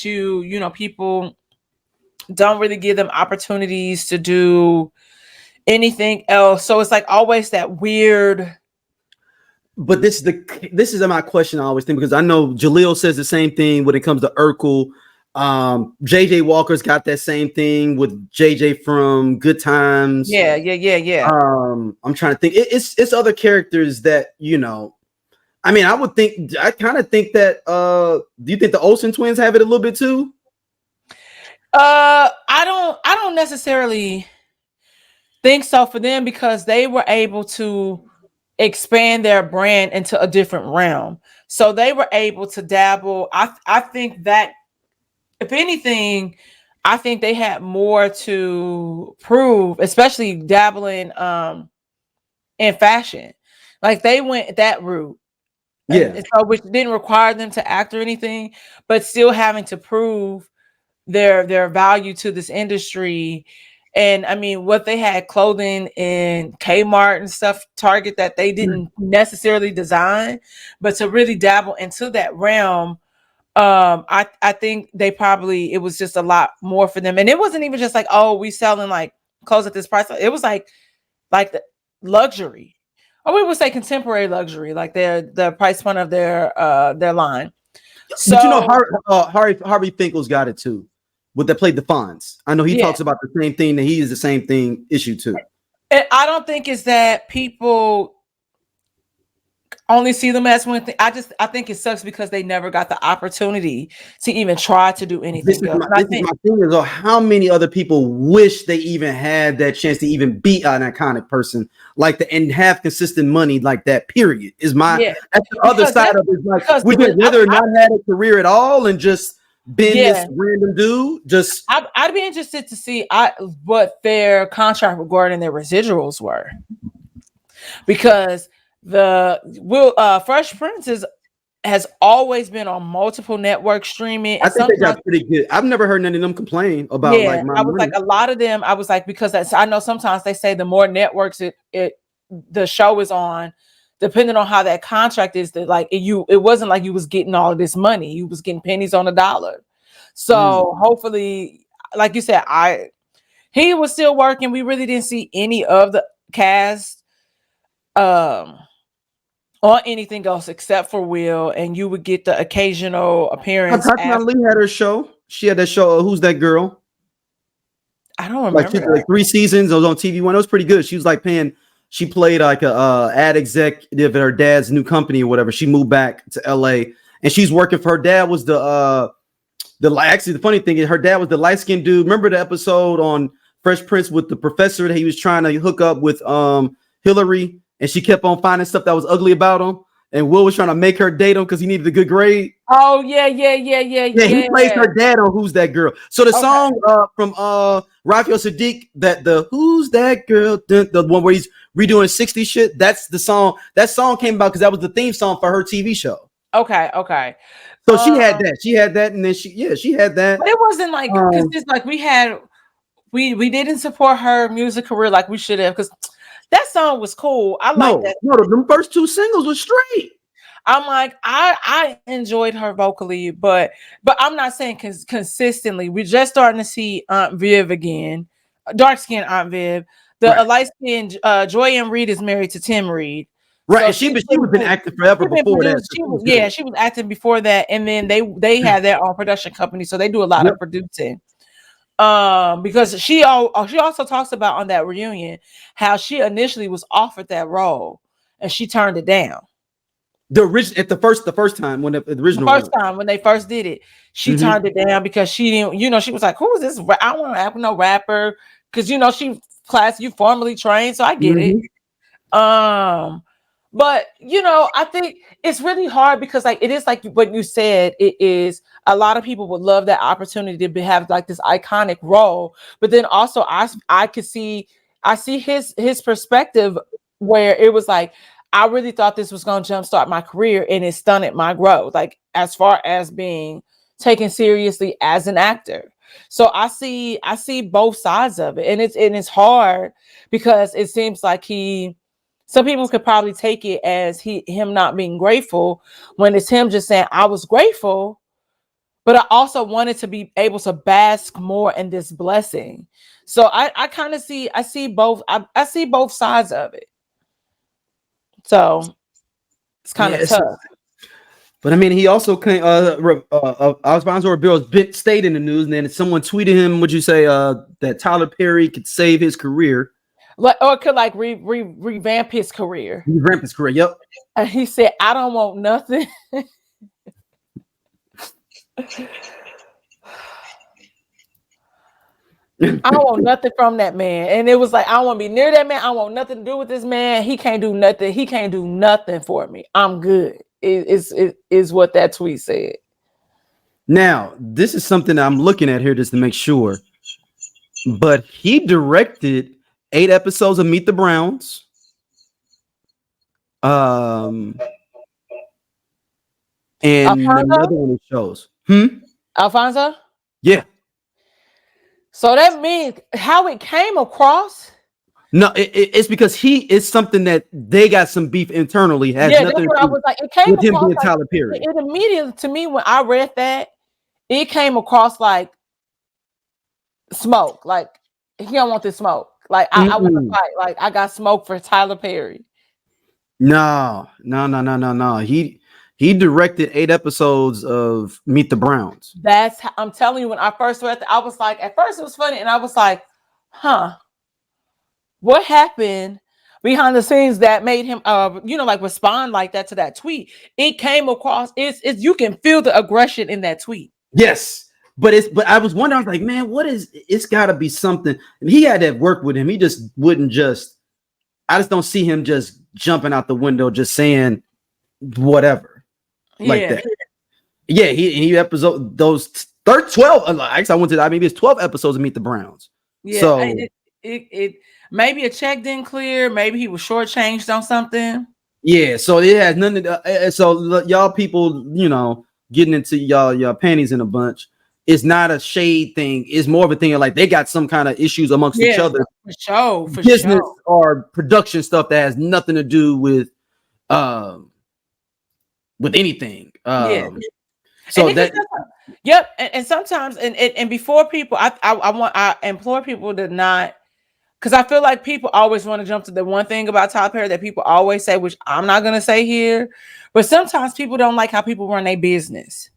people don't really give them opportunities to do anything else. So it's like always that weird. But this is my question I always think, because I know Jaleel says the same thing when it comes to Urkel. JJ Walker's got that same thing with JJ from Good Times. Yeah. I'm trying to think. It's other characters that, I mean, I kind of think that do you think the Olsen twins have it a little bit too? I don't necessarily think so for them, because they were able to expand their brand into a different realm. So they were able to dabble. I think that, if anything, I think they had more to prove, especially dabbling in fashion. Like they went that route. Yeah. And so, which didn't require them to act or anything, but still having to prove their value to this industry. And I mean, what they had clothing in Kmart and stuff, Target, that they didn't necessarily design, but to really dabble into that realm I think it was just a lot more for them, and it wasn't even just like, oh, we selling like clothes at this price. It was like the luxury, or we would say contemporary luxury, like the price point of their line. So, but you know, Harvey Finkel's got it too. What they played the Fonz. I know he talks about the same thing, that he is the same thing issue too. And I don't think it's that people only see them as one thing. I think it sucks because they never got the opportunity to even try to do anything else. My thing is, how many other people wish they even had that chance to even be an iconic person like that and have consistent money like that, period, is that's the other side of it. Like, would you rather not had a career at all and just been this random dude? Just I'd be interested to see what their contract regarding their residuals were, because Fresh Prince has always been on multiple network streaming. I think they got pretty good. I've never heard none of them complain about like my money. Like a lot of them. I was like, because I know sometimes they say the more networks the show is on, depending on how that contract is, that like it wasn't like you was getting all of this money. You was getting pennies on a dollar. So hopefully, like you said, he was still working. We really didn't see any of the cast or anything else except for Will, and you would get the occasional appearance. Tatiana Lee had her show. She had that show. Who's That Girl? I don't remember. Like 3 seasons. It was on TV One. It was pretty good. She was like she played like a ad executive at her dad's new company or whatever. She moved back to LA, and she's working for her dad. Was actually the funny thing is her dad was the light skinned dude. Remember the episode on Fresh Prince with the professor that he was trying to hook up with Hillary, and she kept on finding stuff that was ugly about him, and Will was trying to make her date him because he needed a good grade. Oh yeah. He plays her dad on Who's That Girl. So the song from Raphael Sadiq, that the Who's That Girl, the one where he's redoing 60s shit, that's the song. That song came about because that was the theme song for her TV show. Okay. So she had that, and then she had that. But it wasn't like, because it's like we didn't support her music career like we should have, because that song was cool. I like that. No, the first 2 singles were straight. I'm like, I enjoyed her vocally, but I'm not saying consistently. We're just starting to see Aunt Viv again, dark skinned Aunt Viv. The light skinned Joy-Ann Reid is married to Tim Reid. Right, so she was been acting forever before that. She was acting before that, and then they had their own production company, so they do a lot of producing. Because she also talks about on that reunion how she initially was offered that role and she turned it down. The first time when when they first did it, she turned it down because she didn't, she was like, who is this? I don't want to act with no rapper, because she you formally trained, so I get it. But I think it's really hard because like it is like what you said, it is a lot of people would love that opportunity to have like this iconic role, but then also I see his perspective where it was like, I really thought this was going to jumpstart my career, and it stunted my growth, like as far as being taken seriously as an actor. So I see both sides of it, and it's hard because it seems like some people could probably take it as him not being grateful, when it's him just saying, I was grateful, but I also wanted to be able to bask more in this blessing. So I kind of see both sides of it. So it's kind of tough. But I mean, he also came. Alfonso Ribeiro stayed in the news, and then someone tweeted him. Would you say that Tyler Perry could save his career? Or could like revamp his career. Revamp his career. Yep. And he said, "I don't want nothing." I don't want nothing from that man. And it was like, I don't want to be near that man. I want nothing to do with this man. He can't do nothing. He can't do nothing for me. I'm good. It is what that tweet said. Now, this is something I'm looking at here just to make sure. But he directed 8 episodes of Meet the Browns. And Alfonso? Another one of shows. Alfonso? Yeah. So that means how it came across. No, it's because it's something that they got some beef internally. Has Yeah, nothing that's what to I do was like. It came with him across being like Tyler Perry. it immediately to me when I read that, it came across like smoke. Like he don't want this smoke. Like I want to fight. Like I got smoke for Tyler Perry. No. He directed 8 episodes of Meet the Browns. I'm telling you, when I first read that, I was like, at first it was funny, and I was like, huh, what happened behind the scenes that made him like respond like that to that tweet? It came across, it's you can feel the aggression in that tweet. Yes. But I was wondering, I was like, man, it's gotta be something. And he had that work with him. He just wouldn't I just don't see him just jumping out the window, just saying whatever like that. Yeah, he episode those 12. Actually, I went to maybe it's 12 episodes of Meet the Browns. Yeah, so it maybe a check didn't clear, maybe he was shortchanged on something. Yeah, so it has nothing to so y'all people, getting into y'all panties in a bunch. It's not a shade thing. It's more of a thing of like they got some kind of issues amongst each other. For business sure. or production stuff that has nothing to do with anything. So and that yep, and sometimes and before people, I implore people to not, because I feel like people always want to jump to the one thing about Tyler Perry that people always say, which I'm not gonna say here, but sometimes people don't like how people run their business.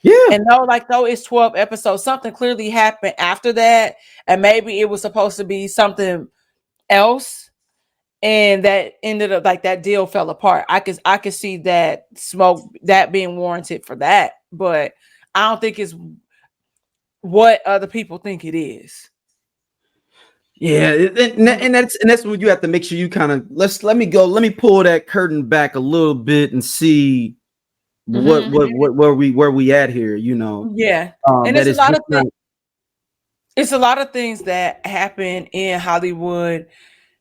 Yeah, and though it's 12 episodes, something clearly happened after that, and maybe it was supposed to be something else, and that ended up like that deal fell apart. I could see that smoke that being warranted for that, but I don't think it's what other people think it is. Yeah, and that's what you have to make sure you kind of let me pull that curtain back a little bit and see where we at here, Yeah, and that it's a lot of not, things. It's a lot of things that happen in Hollywood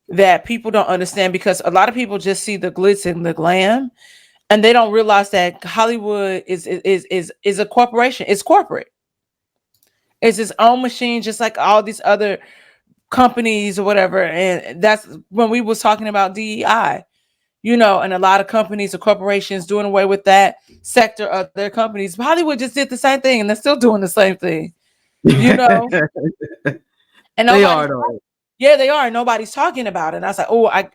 that people don't understand, because a lot of people just see the glitz and the glam, and they don't realize that Hollywood is a corporation. It's corporate. It's its own machine, just like all these other companies or whatever. And that's when we was talking about DEI, and a lot of companies or corporations doing away with that sector of their companies. Hollywood just did the same thing, and they're still doing the same thing, and they are though. Yeah, they are. Nobody's talking about it. And I was like,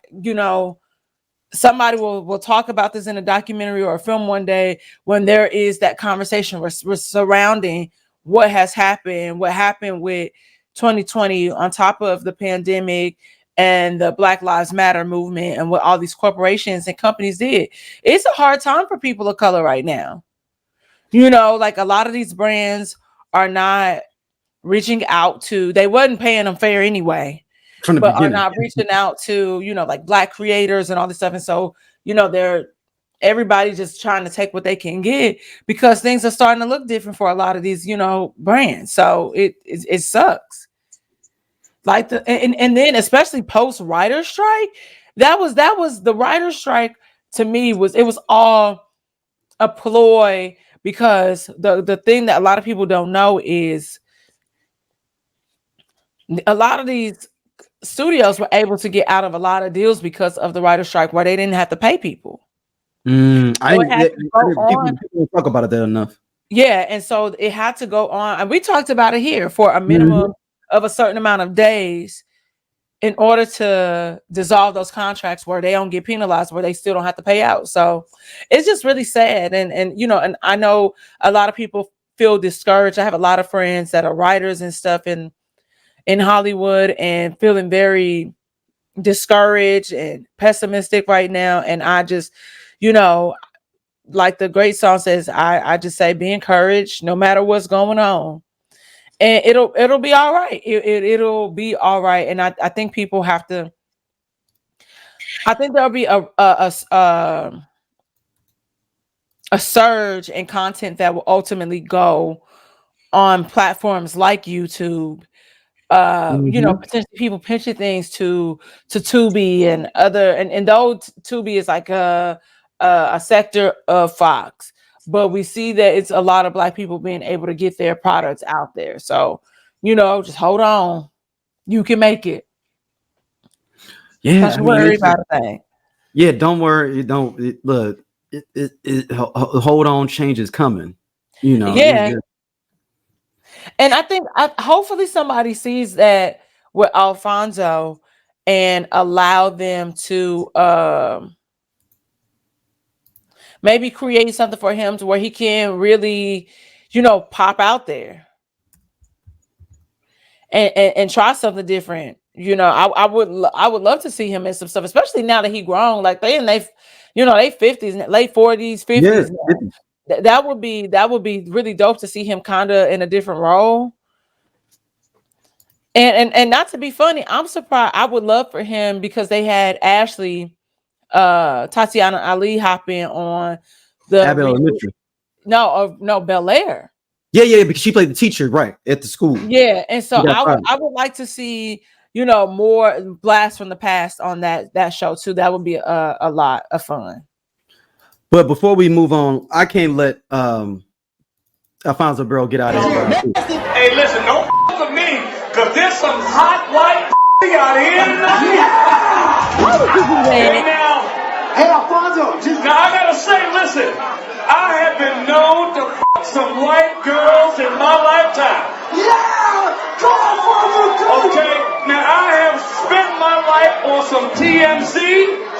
somebody will talk about this in a documentary or a film one day when there is that conversation surrounding what has happened, what happened with 2020 on top of the pandemic and the Black Lives Matter movement and what all these corporations and companies did. It's a hard time for people of color right now. Like a lot of these brands are not reaching out to, they wasn't paying them fair anyway, from the beginning. Are not reaching out to, like Black creators and all this stuff. And so, everybody's just trying to take what they can get, because things are starting to look different for a lot of these, brands. So it sucks. Like and then especially post writer strike, that was the writer strike to me was all a ploy, because the thing that a lot of people don't know is a lot of these studios were able to get out of a lot of deals because of the writer strike, where they didn't have to pay people. I didn't talk about it there enough. Yeah, and so it had to go on, and we talked about it here, for a minimum of a certain amount of days in order to dissolve those contracts where they don't get penalized, where they still don't have to pay out. So it's just really sad. And and I know a lot of people feel discouraged. I have a lot of friends that are writers and stuff in Hollywood, and feeling very discouraged and pessimistic right now. And I just, like the great song says, I just say, be encouraged no matter what's going on, and it'll be all right. It'll be all right. And I think people have to, I think there'll be a surge in content that will ultimately go on platforms like YouTube. Potentially people pitching things to Tubi and other, and though Tubi is like a sector of Fox, but we see that it's a lot of Black people being able to get their products out there. So, just hold on, you can make it. Yeah, Don't you worry about a thing. Yeah, don't worry. Look. Hold on, change is coming. You know. Yeah, and I think hopefully somebody sees that with Alfonso and allow them to maybe create something for him to where he can really, pop out there and try something different. I would love to see him in some stuff, especially now that he grown. Like they 50s, late 40s, 50s. Yeah. That would be really dope to see him kind of in a different role. And not to be funny, I'm surprised. I would love for him because they had Ashley, Tatiana Ali hop in on the no Bel Air. Yeah, because she played the teacher right at the school. Yeah, and so I would like to see more blasts from the past on that show too. That would be a lot of fun. But before we move on, I can't let Alfonso Ribeiro get out of here. Hey, listen, don't with me, because there's some hot white out here Hey, Alfonso. Now, I got to say, listen, I have been known to some white girls in my lifetime. Yeah! Come on, Alfonso, okay, now I have spent my life on some TMZ.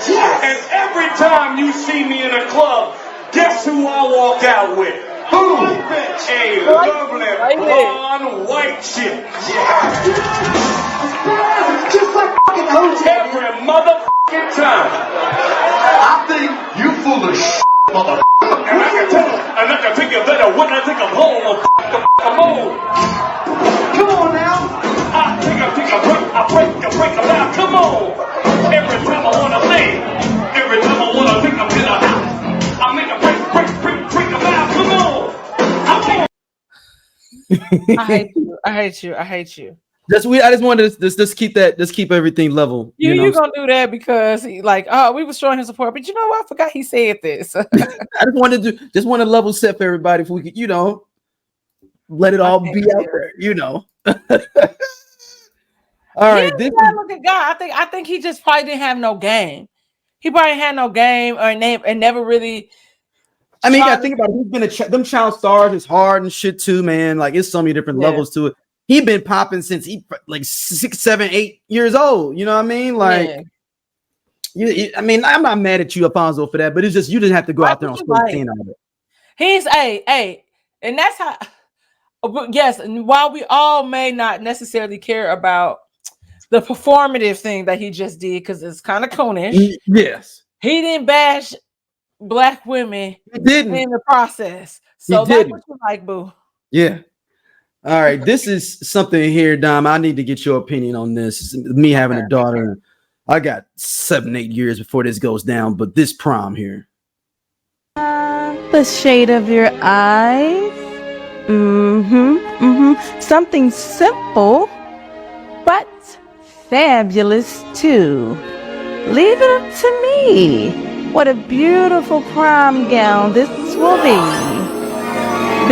Yes. And every time you see me in a club, guess who I walk out with? Who? A lovely blonde white chick. Yeah. Just like fucking OJ. Every motherfucking time. I think you full of shit, motherfucker. And I can take you better when I take a home or the mold. Come on now. I take a break, I break a now. Come on. Every time I wanna leave, every time I wanna think I'm in a house, I make a break a now. Come on. I hate you. I just wanted to just keep everything level. You're gonna do that because we was showing him support, but you know what? I forgot he said this. I just want to level set for everybody if we could, let it all be out there, All right, this look at God. I think he just probably didn't have no game. He probably had no game or name and never really. I mean, you gotta think about it. He's been them child stars is hard and shit too, man. Like it's so many different levels to it. He been popping since he like 6, 7, 8 years old. You know what I mean? Like, I mean, I'm not mad at you, Alfonso, for that, but it's just you didn't have to go out there and split the scene out of it. He's and that's how. Yes, and while we all may not necessarily care about the performative thing that he just did because it's kind of coonish. Yes, he didn't bash Black women. He didn't in the process. So that's what you like, boo. Yeah. All right, this is something here, Dom. I need to get your opinion on this. Me having a daughter, I got 7, 8 years before this goes down, but this prom here. The shade of your eyes. Something simple, but fabulous too. Leave it up to me. What a beautiful prom gown this will be.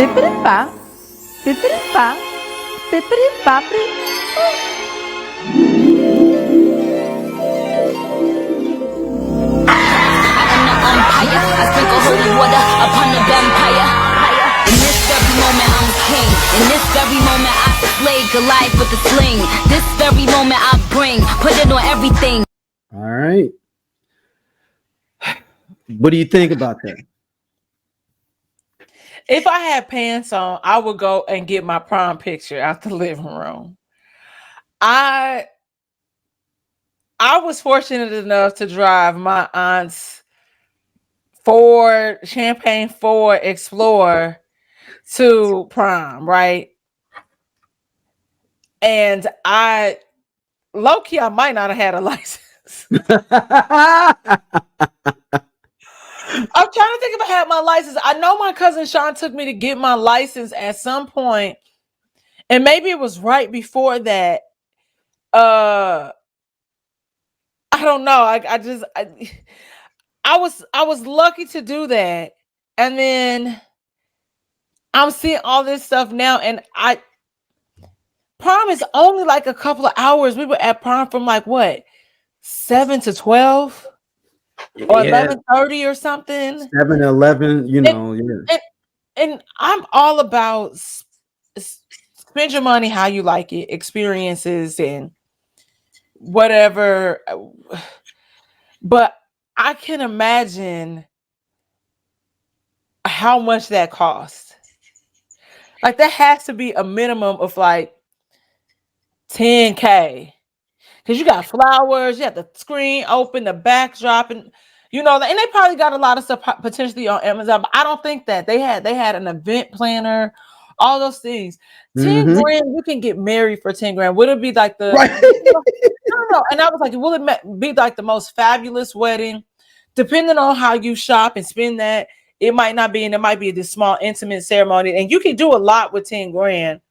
Bippity-bop, bippity-bop, bippity-boppity. I sprinkle holy water upon the vampire. In this very moment I'm king. In this very moment I slay Goliath with a sling. This very moment I bring, put it on everything. All right. What do you think about that? If I had pants on, I would go and get my prom picture out the living room. I was fortunate enough to drive my aunt's Champagne Ford Explorer to prom, right? And low-key, I might not have had a license. I'm trying to think if I had my license. I know my cousin Sean took me to get my license at some point, and maybe it was right before that. I don't know. I was lucky to do that, and then I'm seeing all this stuff now, and prom is only like a couple of hours. We were at prom from like what, 7 to 12 or Yeah. 11:30 or something. 7-11, you know. And I'm all about spend your money how you like it, experiences and whatever. But I can imagine how much that costs. Like that has to be a minimum of like $10K. Because you got flowers, you have the screen open, the backdrop, and you know, and they probably got a lot of stuff potentially on Amazon. But I don't think that they had an event planner, all those things. 10 grand, you can get married for 10 grand. Would it be like the Right. no? And I was like, will it be like the most fabulous wedding? Depending on how you shop and spend that, it might not be, and it might be this small intimate ceremony, and you can do a lot with 10 grand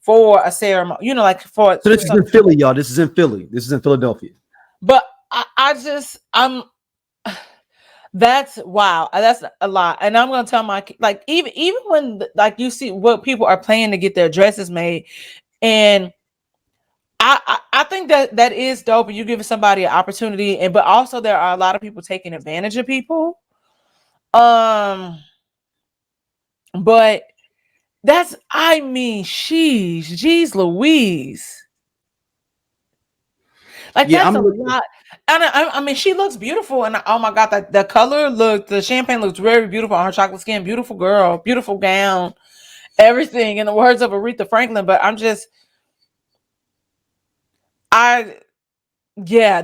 for a ceremony. You know, like for So this is in Philly, y'all. This is in Philly. This is in Philadelphia. But I'm that's wow. That's a lot. And I'm gonna tell my like even when like you see what people are paying to get their dresses made, and I think that is dope. And you give somebody an opportunity, and but also there are a lot of people taking advantage of people. But that's geez Louise. Like that's a lot. And I mean, she looks beautiful, and oh my god, the color the champagne looks very beautiful on her chocolate skin. Beautiful girl, beautiful gown, everything. In the words of Aretha Franklin, but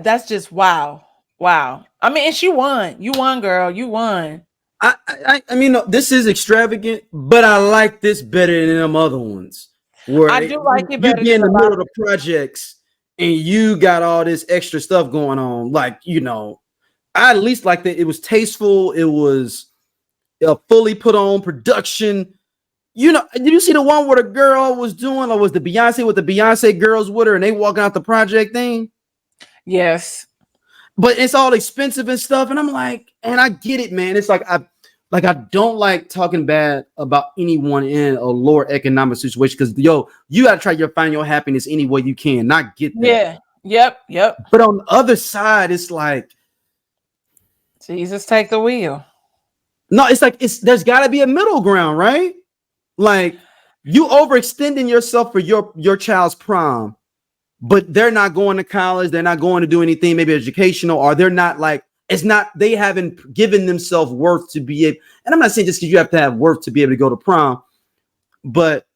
that's just wow. I mean, and she won. You won, girl. You won. I mean, this is extravagant, but I like this better than them other ones. Where I do like it better. You be in the middle of the projects and you got all this extra stuff going on. Like, you know, I at least like that. It was tasteful. It was a fully put on production. You know, did you see the one where the girl was doing, or was the Beyonce with the Beyonce girls with her and they walking out the project thing? Yes. But it's all expensive and stuff. And I'm like, and I get it, man. It's like, I don't like talking bad about anyone in a lower economic situation because, yo, you got to try to find your happiness any way you can. Not get that. Yeah. Yep. But on the other side, it's like, Jesus, take the wheel. No, it's like there's got to be a middle ground, right? Like you overextending yourself for your child's prom, but they're not going to college. They're not going to do anything, maybe educational, or they're not like. It's not, they haven't given themselves worth to be able, and I'm not saying just because you have to have worth to be able to go to prom, but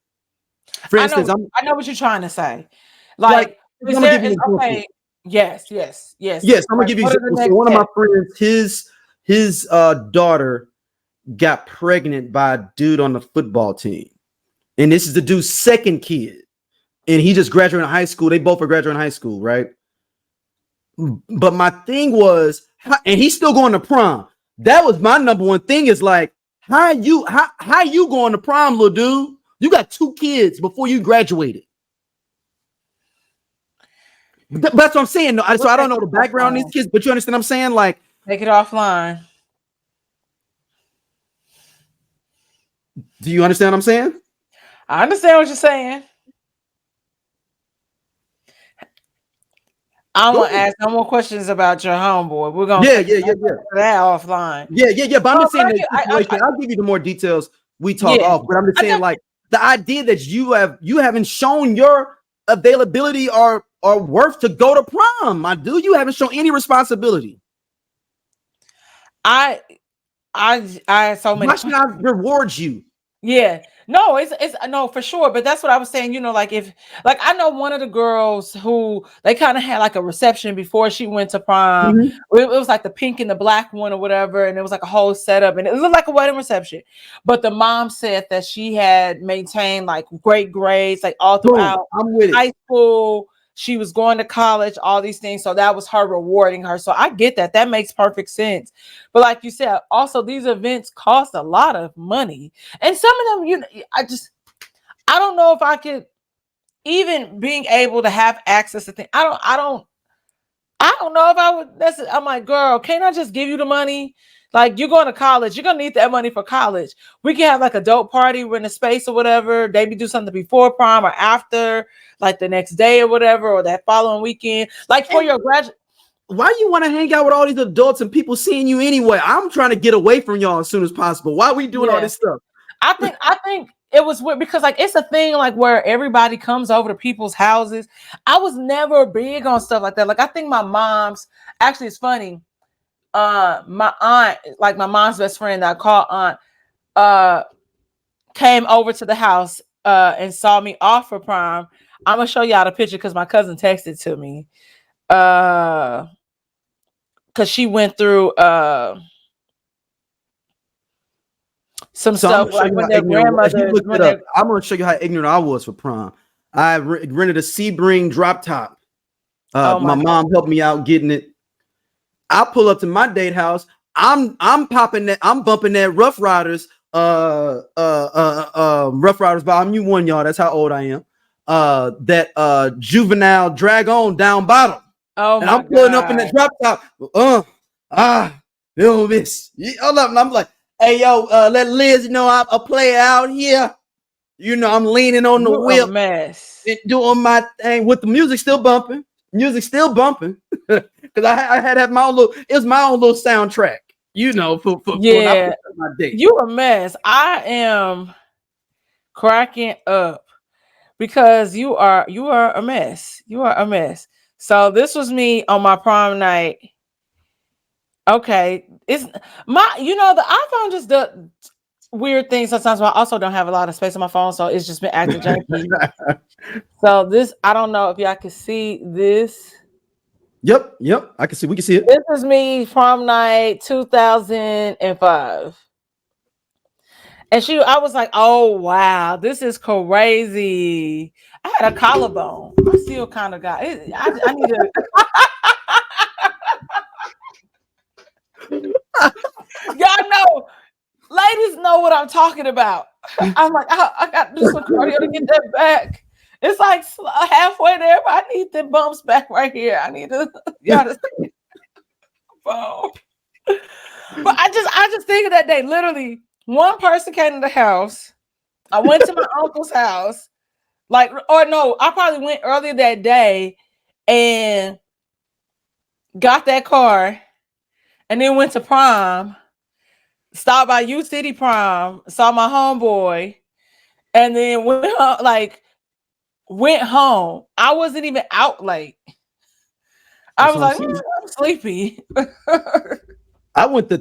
for instance, I know what you're trying to say. Like I'm gonna give you an okay, yes. I'm gonna give you an example. So one of my friends, his daughter got pregnant by a dude on the football team, and this is the dude's second kid, and he just graduated high school. They both are graduating high school, right? But my thing was, and he's still going to prom. That was my number one thing. Is like, how you going to prom, little dude? You got 2 kids before you graduated. That's what I'm saying. No, so I don't know the background of these kids, but you understand what I'm saying? Like, take it offline. Do you understand what I'm saying? I understand what you're saying. I want to ask no more questions about your homeboy. We're gonna yeah. that offline. Yeah. But I'm just saying that I'll give you the more details we talk off. But I'm just saying, like, the idea that you haven't shown your availability or worth to go to prom, my dude. You haven't shown any responsibility. I so many. Why should I reward you? Yeah, no, it's no, for sure. But that's what I was saying. You know, like if like I know one of the girls who they kind of had like a reception before she went to prom. Mm-hmm. It was like the pink and the black one or whatever, and it was like a whole setup, and it looked like a wedding reception. But the mom said that she had maintained like great grades, like all throughout high school. She was going to college, all these things. So that was her rewarding her. So I get that. That makes perfect sense. But like you said, also these events cost a lot of money. And some of them, you know, I don't know if I could even being able to have access to things. I don't know if I would. I'm like, girl, can't I just give you the money? Like, you're going to college. You're going to need that money for college. We can have like a dope party. We're in a space or whatever. Maybe do something before prom or after, like the next day or whatever, or that following weekend. Like for your graduate. why you want to hang out with all these adults and people seeing you anyway? I'm trying to get away from y'all as soon as possible. Why are we doing all this stuff? I think it was weird because like it's a thing like where everybody comes over to people's houses. I was never big on stuff like that. Like I think my mom's actually it's funny. My aunt, like my mom's best friend that I call aunt, came over to the house and saw me off for prom. I'm gonna show y'all the picture because my cousin texted to me. Because she went through some stuff like when their grandmother. I'm gonna show you how ignorant I was for prom. I rented a Sebring drop top. My mom helped me out getting it. I pull up to my date house. I'm popping that. I'm bumping that Rough Riders. Rough Riders by you one y'all. That's how old I am. That juvenile drag on down bottom. Oh, and I'm pulling up in the drop top. Little miss. Hold up. And I'm like, hey, yo, let Liz know I'm a player out here. You know, I'm leaning on the whip. Mess. Doing my thing with the music still bumping. Music still bumping. Because I had to have my own little, it was my own little soundtrack. You know, for my date. You a mess. I am cracking up because you are a mess. You are a mess. So this was me on my prom night. Okay, it's my. You know, the iPhone just does weird things sometimes. But I also don't have a lot of space on my phone, so it's just been acting janky. So this, I don't know if y'all can see this. Yep, I can see. We can see it. This is me prom night 2005. And I was like, oh wow, this is crazy. I had a collarbone. I still kind of got it. I need to. Y'all know, ladies know what I'm talking about. I'm like, I got to do some cardio to get that back. It's like halfway there, but I need the bumps back right here. I need to, y'all to see. But I just think of that day. Literally, one person came to the house. I went to my uncle's house. I probably went earlier that day and got that car and then went to prom, stopped by U City prom, saw my homeboy, and then went home. I wasn't even out late. I was like, I'm sleepy. I went to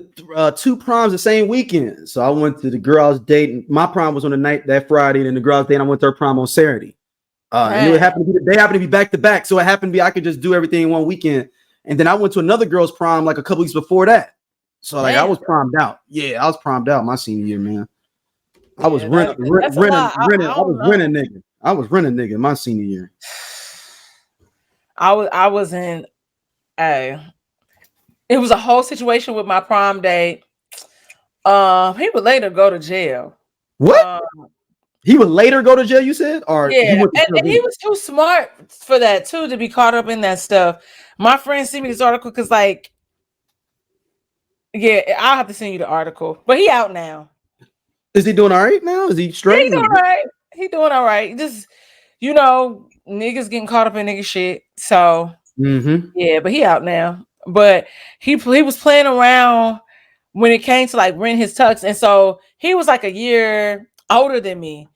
2 proms the same weekend. So I went to the girl I was dating. My prom was on the night that Friday, and then the girl I was dating, I went to her prom on Saturday. And it happened to be, they happened to be back to back. So it happened to be I could just do everything in one weekend. And then I went to another girl's prom like a couple weeks before that. So I was prommed out. Yeah, I was prommed out my senior year, man. I was renting nigga. I was renting nigga my senior year. I was in it was a whole situation with my prom date. He would later go to jail. What? He would later go to jail, you said? Or yeah, and he was too smart for that too, to be caught up in that stuff. My friend sent me this article because I'll have to send you the article. But he out now. Is he doing all right now? Is he straight? He doing all right. He doing all right. Just, niggas getting caught up in nigga shit. So yeah, but he out now. But he was playing around when it came to rent his tux, and so he was like a year older than me,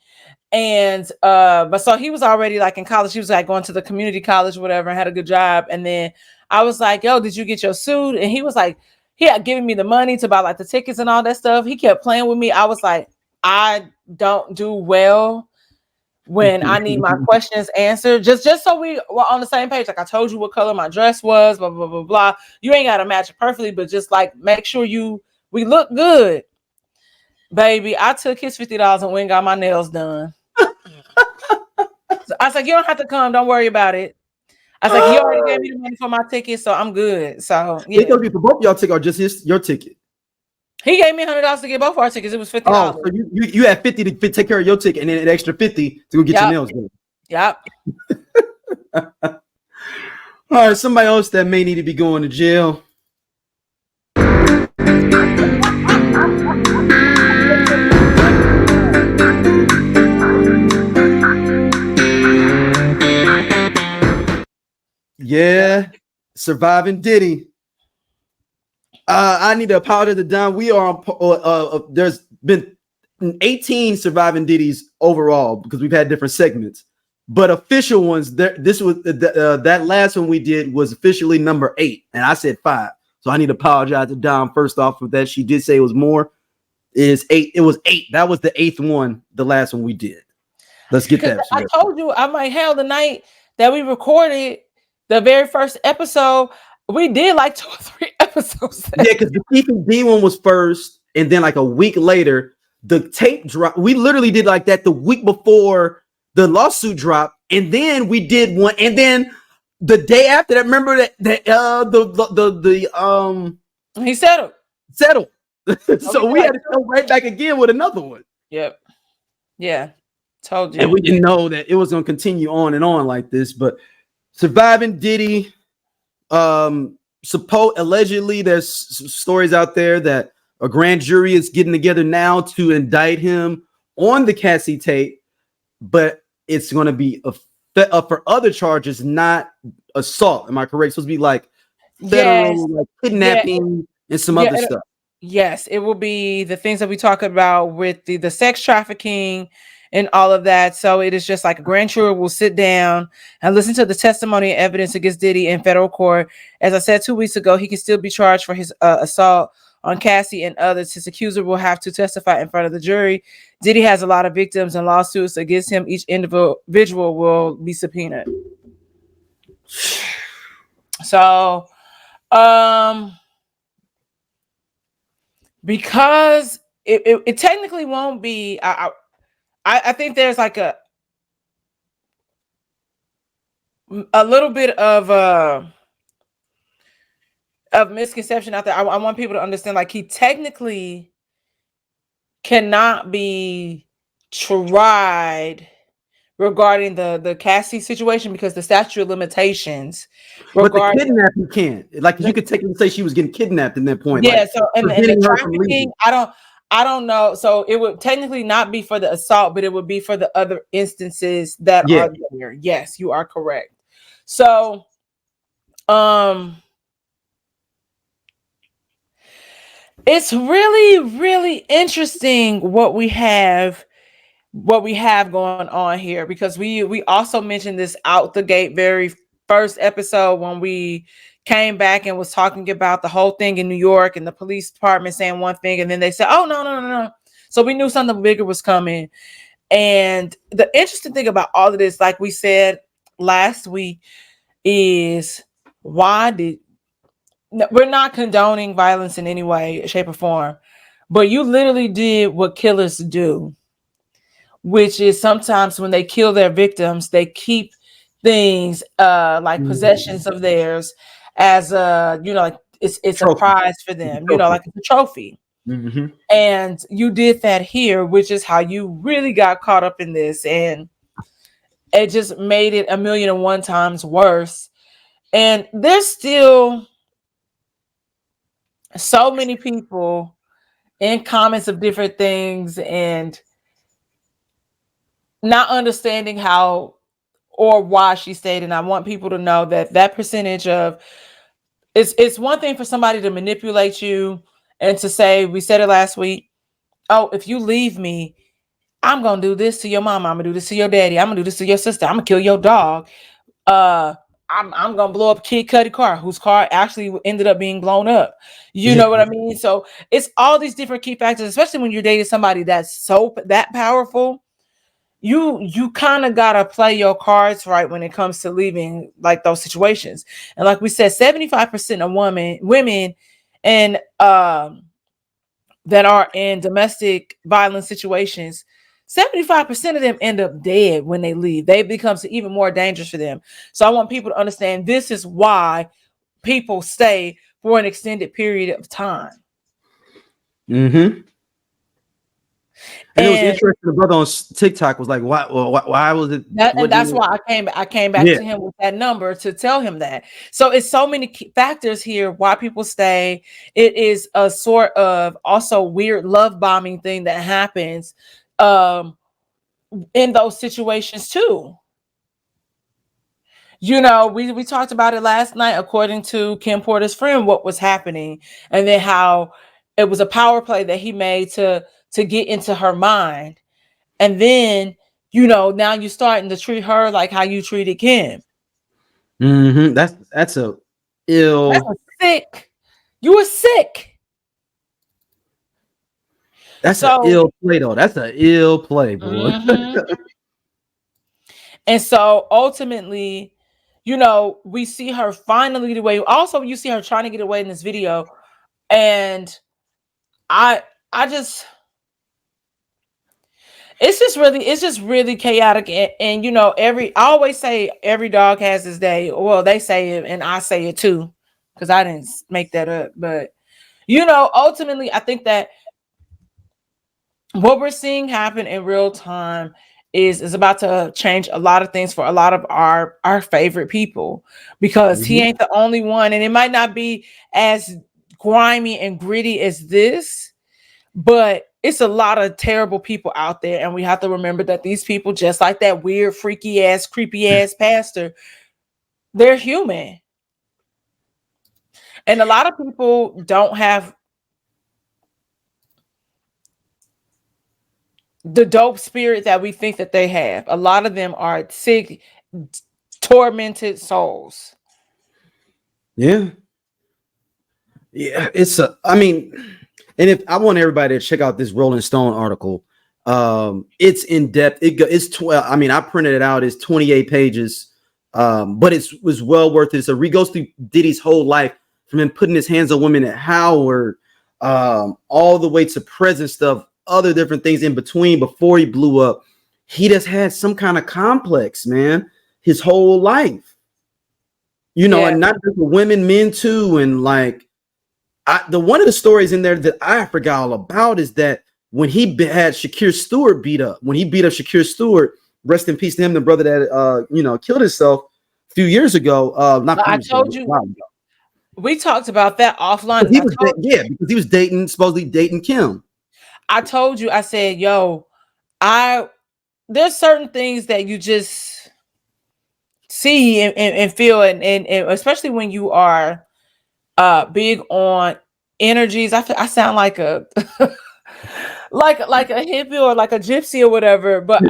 and but so he was already in college. He was going to the community college, whatever, and had a good job. And then I was like, "Yo, did you get your suit?" And he was like, he had given me the money to buy the tickets and all that stuff. He kept playing with me. I was like, I don't do well when I need my questions answered, just so we were on the same page. I told you what color my dress was, blah, blah, blah, blah. You ain't got to match it perfectly, but just make sure we look good. Baby, I took his $50 and went and got my nails done. So I was like, you don't have to come. Don't worry about it. I was like, he already gave me the money for my ticket, so I'm good. So yeah. It could be for both y'all ticket or just your ticket. He gave me $100 to get both our tickets. It was $50. Oh, so you had 50 to take care of your ticket, and then an extra 50 to go get your nails done. Yep. All right, somebody else that may need to be going to jail. Yeah, Surviving Diddy. I need to apologize to Don. We are on. There's been 18 Surviving Diddy's overall because we've had different segments, but official ones. This was that last one we did was officially number 8, and I said 5. So I need to apologize to Don first off for that. She did say it was more. It is 8. It was 8. That was the 8th one. The last one we did. Let's get that. I told you, I'm like, hell, the night that we recorded the very first episode, we did like 2 or 3 episodes. Yeah, because the Stephen D one was first, and then like a week later, the tape drop. We literally did like that the week before the lawsuit dropped, and then we did one, and then the day after that. Remember that he settled. So we had to go right back again with another one. Yep. Yeah. Told you. And we didn't know that it was going to continue on and on like this, but Surviving Diddy, allegedly there's stories out there that a grand jury is getting together now to indict him on the Cassie tape, but it's going to be for other charges, not assault. Am I correct? It's supposed to be like federal, like kidnapping and some other stuff. Yes, it will be the things that we talk about with the sex trafficking and all of that. So it is just like a grand jury will sit down and listen to the testimony and evidence against Diddy in federal court. As I said 2 weeks ago, he can still be charged for his assault on Cassie and others. His accuser will have to testify in front of the jury. Diddy has a lot of victims and lawsuits against him. Each individual will be subpoenaed. So, because it technically won't be, I think there's like a little bit of misconception out there. I want people to understand, like, he technically cannot be tried regarding the Cassie situation because the statute of limitations. But the kidnapping can't. Like, you could technically say she was getting kidnapped in that point. Yeah. Like, so and the trafficking, I don't know. So it would technically not be for the assault, but it would be for the other instances that are there. Yes, you are correct. So, it's really, really interesting what we have going on here, because we also mentioned this out the gate very first episode when we came back and was talking about the whole thing in New York and the police department saying one thing, and then they said, oh, no. So we knew something bigger was coming. And the interesting thing about all of this, like we said last week, is we're not condoning violence in any way, shape, or form, but you literally did what killers do, which is sometimes when they kill their victims, they keep things like possessions of theirs as like it's a prize for them, like it's a trophy. Mm-hmm. And you did that here, which is how you really got caught up in this, and it just made it 1,000,001 times worse. And there's still so many people in comments of different things and not understanding how or why she stayed. And I want people to know that percentage of it's one thing for somebody to manipulate you and to say, we said it last week, oh, if you leave me, I'm gonna do this to your mama, I'm gonna do this to your daddy, I'm gonna do this to your sister, I'm gonna kill your dog, I'm gonna blow up Kid Cudi car, whose car actually ended up being blown up. You know what I mean? So it's all these different key factors, especially when you're dating somebody that's that powerful. You kind of gotta play your cards right when it comes to leaving like those situations. And like we said, 75% of women and that are in domestic violence situations, 75% of them end up dead when they leave. They becomes even more dangerous for them. So I want people to understand this is why people stay for an extended period of time. Mm-hmm. And it was interesting. The brother on TikTok was like, why was it? And that's why I came back to him with that number to tell him that. So it's so many factors here why people stay. It is a sort of also weird love bombing thing that happens in those situations too. we talked about it last night, according to Kim Porter's friend, what was happening, and then how it was a power play that he made to get into her mind. And then, now you're starting to treat her like how you treated Kim. Mm-hmm. That's a ill. That's a sick. You were sick. That's an ill play, though. That's an ill play, boy. Mm-hmm. And so ultimately, we see her finally get away. Also, you see her trying to get away in this video, and I just. It's just really chaotic, and I always say every dog has his day. Well, they say it, and I say it too, because I didn't make that up. But ultimately, I think that what we're seeing happen in real time is about to change a lot of things for a lot of our favorite people, because he ain't the only one, and it might not be as grimy and gritty as this, but it's a lot of terrible people out there, and we have to remember that these people, just like that weird, freaky ass, creepy ass pastor, they're human. And a lot of people don't have the dope spirit that we think that they have. A lot of them are sick, tormented souls. Yeah. And if I want everybody to check out this Rolling Stone article, it's in depth. It's 12. I mean, I printed it out. It's 28 pages, but it was well worth it. So he goes through Diddy's whole life, from him putting his hands on women at Howard, all the way to present stuff, other different things in between before he blew up. He just had some kind of complex, man, his whole life, and not just for women, men too, and like. One of the stories in there that I forgot all about is that when he had Shakir Stewart beat up, Shakir Stewart, rest in peace to him, the brother that killed himself a few years ago. I told you, we talked about that offline. Because he was supposedly dating Kim. I told you, I said, there's certain things that you just see and feel, and especially when you are big on energies. I sound like a like a hippie or like a gypsy or whatever. But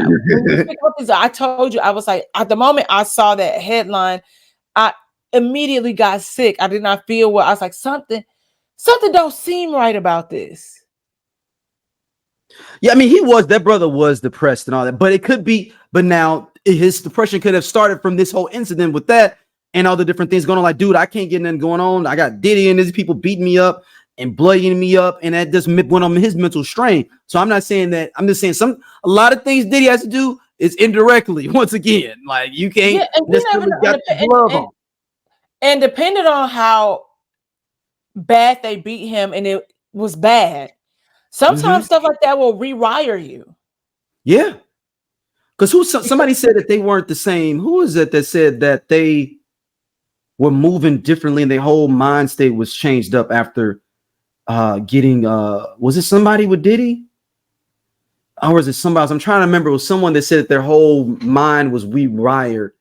I told you, I was like, at the moment I saw that headline, I immediately got sick. I did not feel well. I was like, something don't seem right about this. Yeah, I mean, that brother was depressed and all that, but it could be. But now his depression could have started from this whole incident with that. And all the different things going on. Like, dude, I can't get nothing going on. I got Diddy and these people beating me up and bloodying me up. And that just went on his mental strain. So I'm not saying that. I'm just saying a lot of things Diddy has to do is indirectly. Once again, like, you can't. And depending on how bad they beat him, and it was bad, sometimes stuff like that will rewire you. Yeah. Because somebody said that they weren't the same. Who is it that said that they were moving differently and their whole mind state was changed up after getting was it somebody with Diddy? Or was it somebody else? I'm trying to remember. It was someone that said that their whole mind was rewired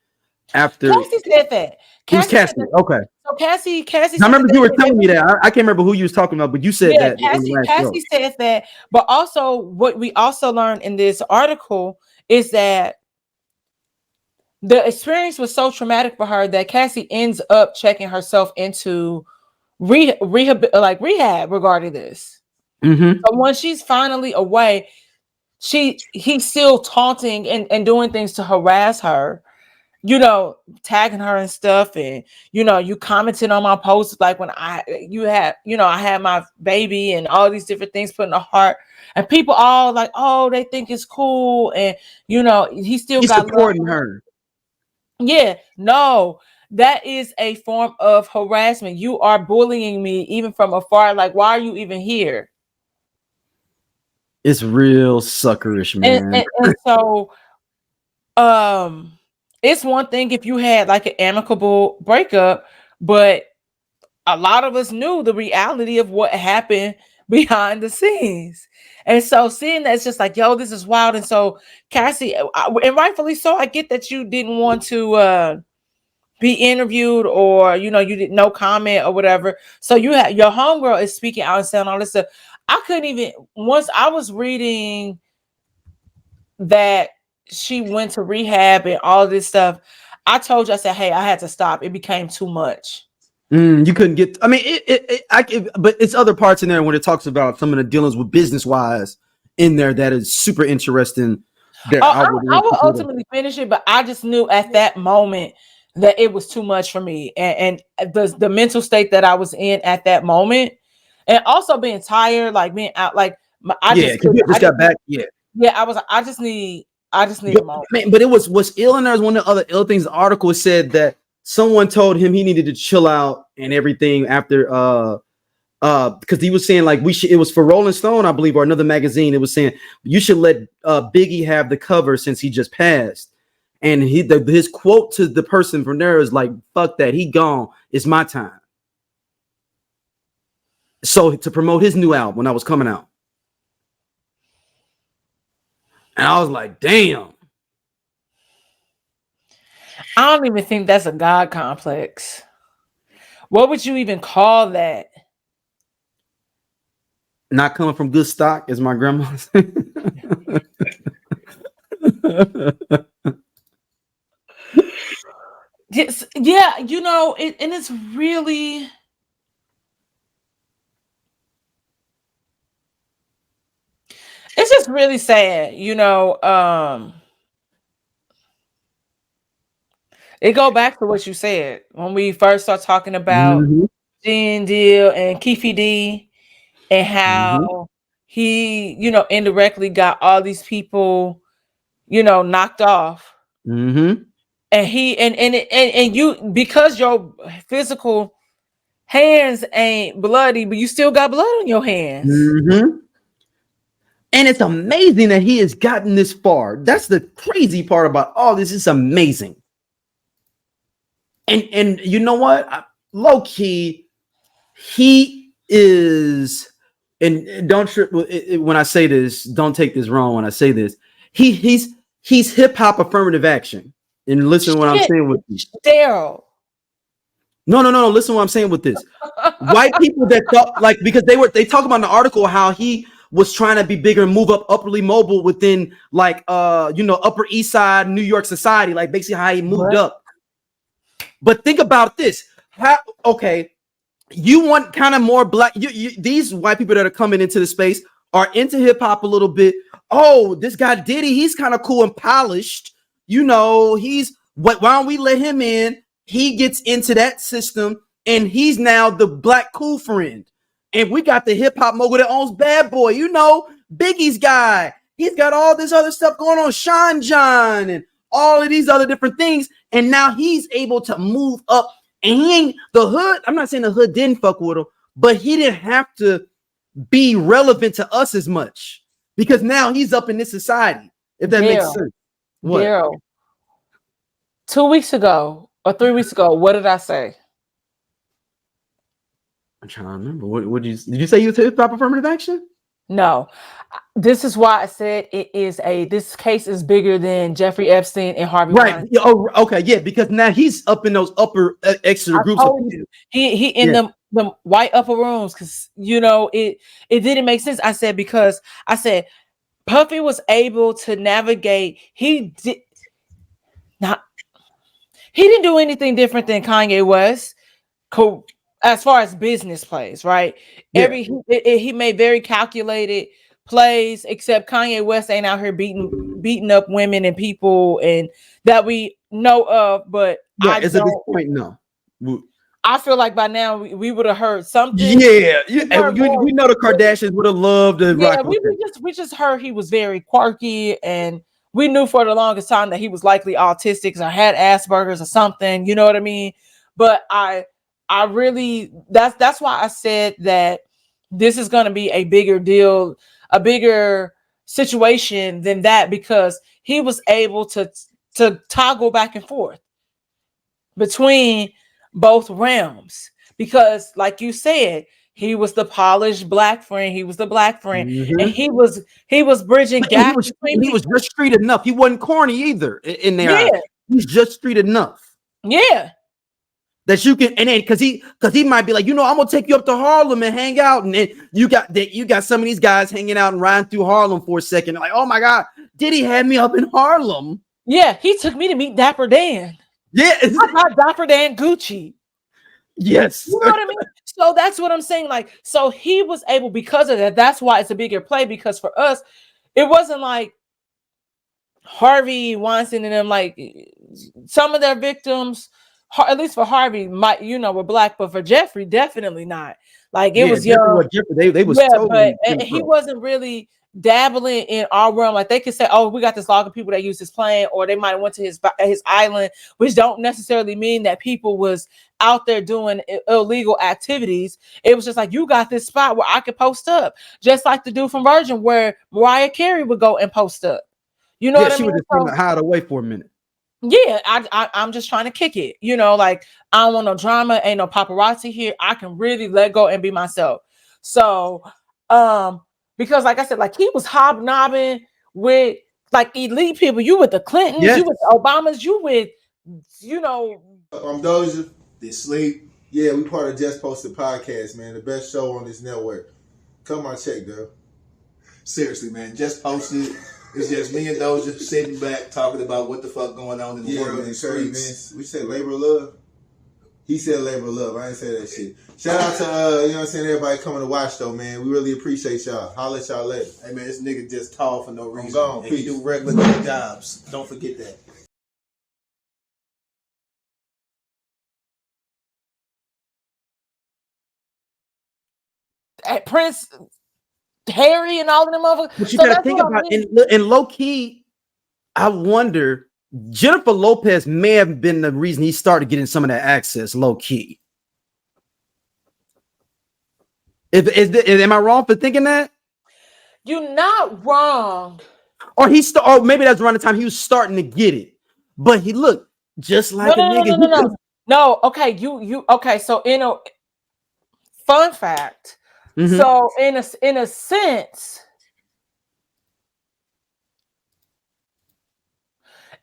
after. Cassie said that. It was Cassie. Okay. So Cassie. I remember you were telling me that. I can't remember who you was talking about, but you said that. Cassie said that. But also, what we also learned in this article is that the experience was so traumatic for her that Cassie ends up checking herself into rehab regarding this. So when she's finally away, he's still taunting and doing things to harass her, tagging her and stuff, and you commented on my posts like when I had my baby and all these different things put in a heart, and people all like, oh, they think it's cool, and he's got supporting her. Yeah, no, that is a form of harassment. You are bullying me even from afar. Like, why are you even here? It's real suckerish, man. And so, it's one thing if you had like an amicable breakup, but a lot of us knew the reality of what happened behind the scenes. And so seeing that, it's just like, yo, this is wild. And so Cassie, and rightfully so, I get that you didn't want to be interviewed, or you didn't no comment or whatever. So you have your homegirl is speaking out and saying all this stuff. I couldn't even, once I was reading that she went to rehab and all this stuff, I told you, I said, hey, I had to stop. It became too much. You couldn't get, I mean, but it's other parts in there when it talks about some of the dealings with business wise in there that is super interesting. I will ultimately finish it, but I just knew at that moment that it was too much for me, and the mental state that I was in at that moment, and also being tired, like being out, like I just got back. I just need a moment. Man, but what's ill in there is one of the other ill things. The article said that someone told him he needed to chill out and everything after because he was saying like it was for Rolling Stone, I believe, or another magazine. It was saying you should let Biggie have the cover since he just passed. And his quote to the person from there is like, fuck that, he gone, it's my time. So to promote his new album when I was coming out. And I was like, damn. I don't even think that's a God complex. What would you even call that? Not coming from good stock, as my grandma said. Yes, yeah, and it's really, it's just really sad, it go back to what you said when we first start talking about Gene Deal and Keefe D, and how he, indirectly got all these people, knocked off. And he and you, because your physical hands ain't bloody, but you still got blood on your hands. And it's amazing that he has gotten this far. That's the crazy part about all this. It's amazing. And you know what? Low key, he is. And don't trip when I say this. Don't take this wrong when I say this. He's hip hop affirmative action. And listen to what I'm saying with this. Daryl. No. Listen to what I'm saying with this. White people that thought, like, because they talk about in the article how he was trying to be bigger and move up upperly mobile within, like, Upper East Side New York society, like basically how he moved up. But think about this. You want kind of more black. These white people that are coming into the space are into hip hop a little bit. Oh, this guy Diddy, he's kind of cool and polished. Why don't we let him in? He gets into that system and he's now the black cool friend. And we got the hip hop mogul that owns Bad Boy, Biggie's guy. He's got all this other stuff going on, Sean John and all of these other different things. And now he's able to move up. And he ain't the hood. I'm not saying the hood didn't fuck with him, but he didn't have to be relevant to us as much because now he's up in this society. If that makes sense. What? Daryl, 2 weeks ago or 3 weeks ago, what did I say? I'm trying to remember. What did you say? You was hip hop affirmative action? No. This is why I said this case is bigger than Jeffrey Epstein and Harvey Weinstein. Yeah, okay, yeah, because now he's up in those upper extra groups. He in the white upper rooms because it didn't make sense. I said because Puffy was able to navigate. He didn't do anything different than Kanye West. As far as business plays, right? Yeah. He made very calculated plays, except Kanye West ain't out here beating up women and people and that we know of. But at this point, no. I feel like by now we would have heard something. We know the Kardashians would have loved to rock. We just heard he was very quirky, and we knew for the longest time that he was likely autistic or had Asperger's or something. You know what I mean? But I really, that's why I said that this is going to be a bigger deal, a bigger situation than that, because he was able to toggle back and forth between both realms. Because like you said, he was the polished black friend. He was the black friend, and he was bridging gaps. He was just street enough. He wasn't corny either in there. Yeah. He's just street enough. Yeah. that you can, and then because he might be like, I'm gonna take you up to Harlem and hang out, and then you got some of these guys hanging out and riding through Harlem for a second, like, oh my God, Diddy had me up in Harlem. Yeah, he took me to meet Dapper Dan. Yeah, I got Dapper Dan Gucci. Yes, you know what I mean. So that's what I'm saying. Like, so he was able because of that. That's why it's a bigger play, because for us, it wasn't like Harvey Weinstein and them. Like some of their victims, at least for Harvey, were black, but for Jeffrey, definitely not. Like it was young. Jeffrey, they was totally, but he wasn't really dabbling in our realm. Like they could say, oh, we got this log of people that use his plane, or they might have went to his island, which don't necessarily mean that people was out there doing illegal activities. It was just like, you got this spot where I could post up, just like the dude from Virgin where Mariah Carey would go and post up. You know what I mean? She would just hide away for a minute. Yeah, I'm just trying to kick it. Like I don't want no drama, ain't no paparazzi here. I can really let go and be myself. So because like I said, like he was hobnobbing with like elite people. You with the Clintons, you with the Obamas, you with, Doja, they sleep. Yeah, we part of Just Posted Podcast, man. The best show on this network. Come on, check, girl. Seriously, man. Just Posted. It's just me and Doja sitting back talking about what the fuck going on in the world and the streets. We said labor of love. He said labor of love. I ain't say that shit. Shout out to everybody coming to watch though, man. We really appreciate y'all. Holla at y'all later. Hey man, this nigga just tall for no reason. I'm gone. And he do regular jobs. Don't forget that. At Prince, Harry, and all of them motherfuckers. But you gotta think about it. In low key, I wonder, Jennifer Lopez may have been the reason he started getting some of that access, low key. Am I wrong for thinking that? You're not wrong. Or maybe that's around the time he was starting to get it. But he looked just like a nigga. No, okay, you okay. So fun fact. Mm-hmm. So in a sense,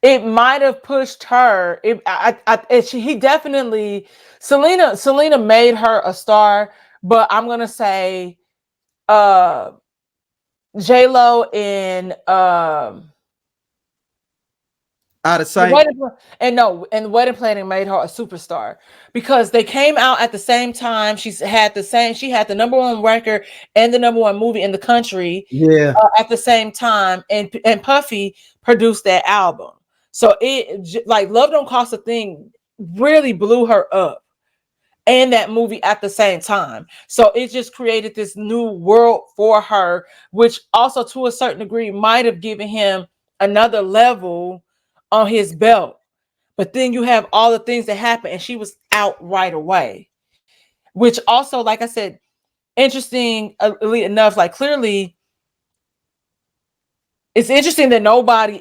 it might have pushed her. He definitely Selena made her a star, but I'm gonna say J-Lo in Out of Sight. And Wedding Planning made her a superstar because they came out at the same time. She had the #1 record and the #1 movie in the country. Yeah. At the same time, and Puffy produced that album. So it like Love Don't Cost a Thing really blew her up, and that movie at the same time. So it just created this new world for her, which also to a certain degree might have given him another level on his belt. But then you have all the things that happen, and she was out right away, which also, like I said, interesting enough, like clearly it's interesting that nobody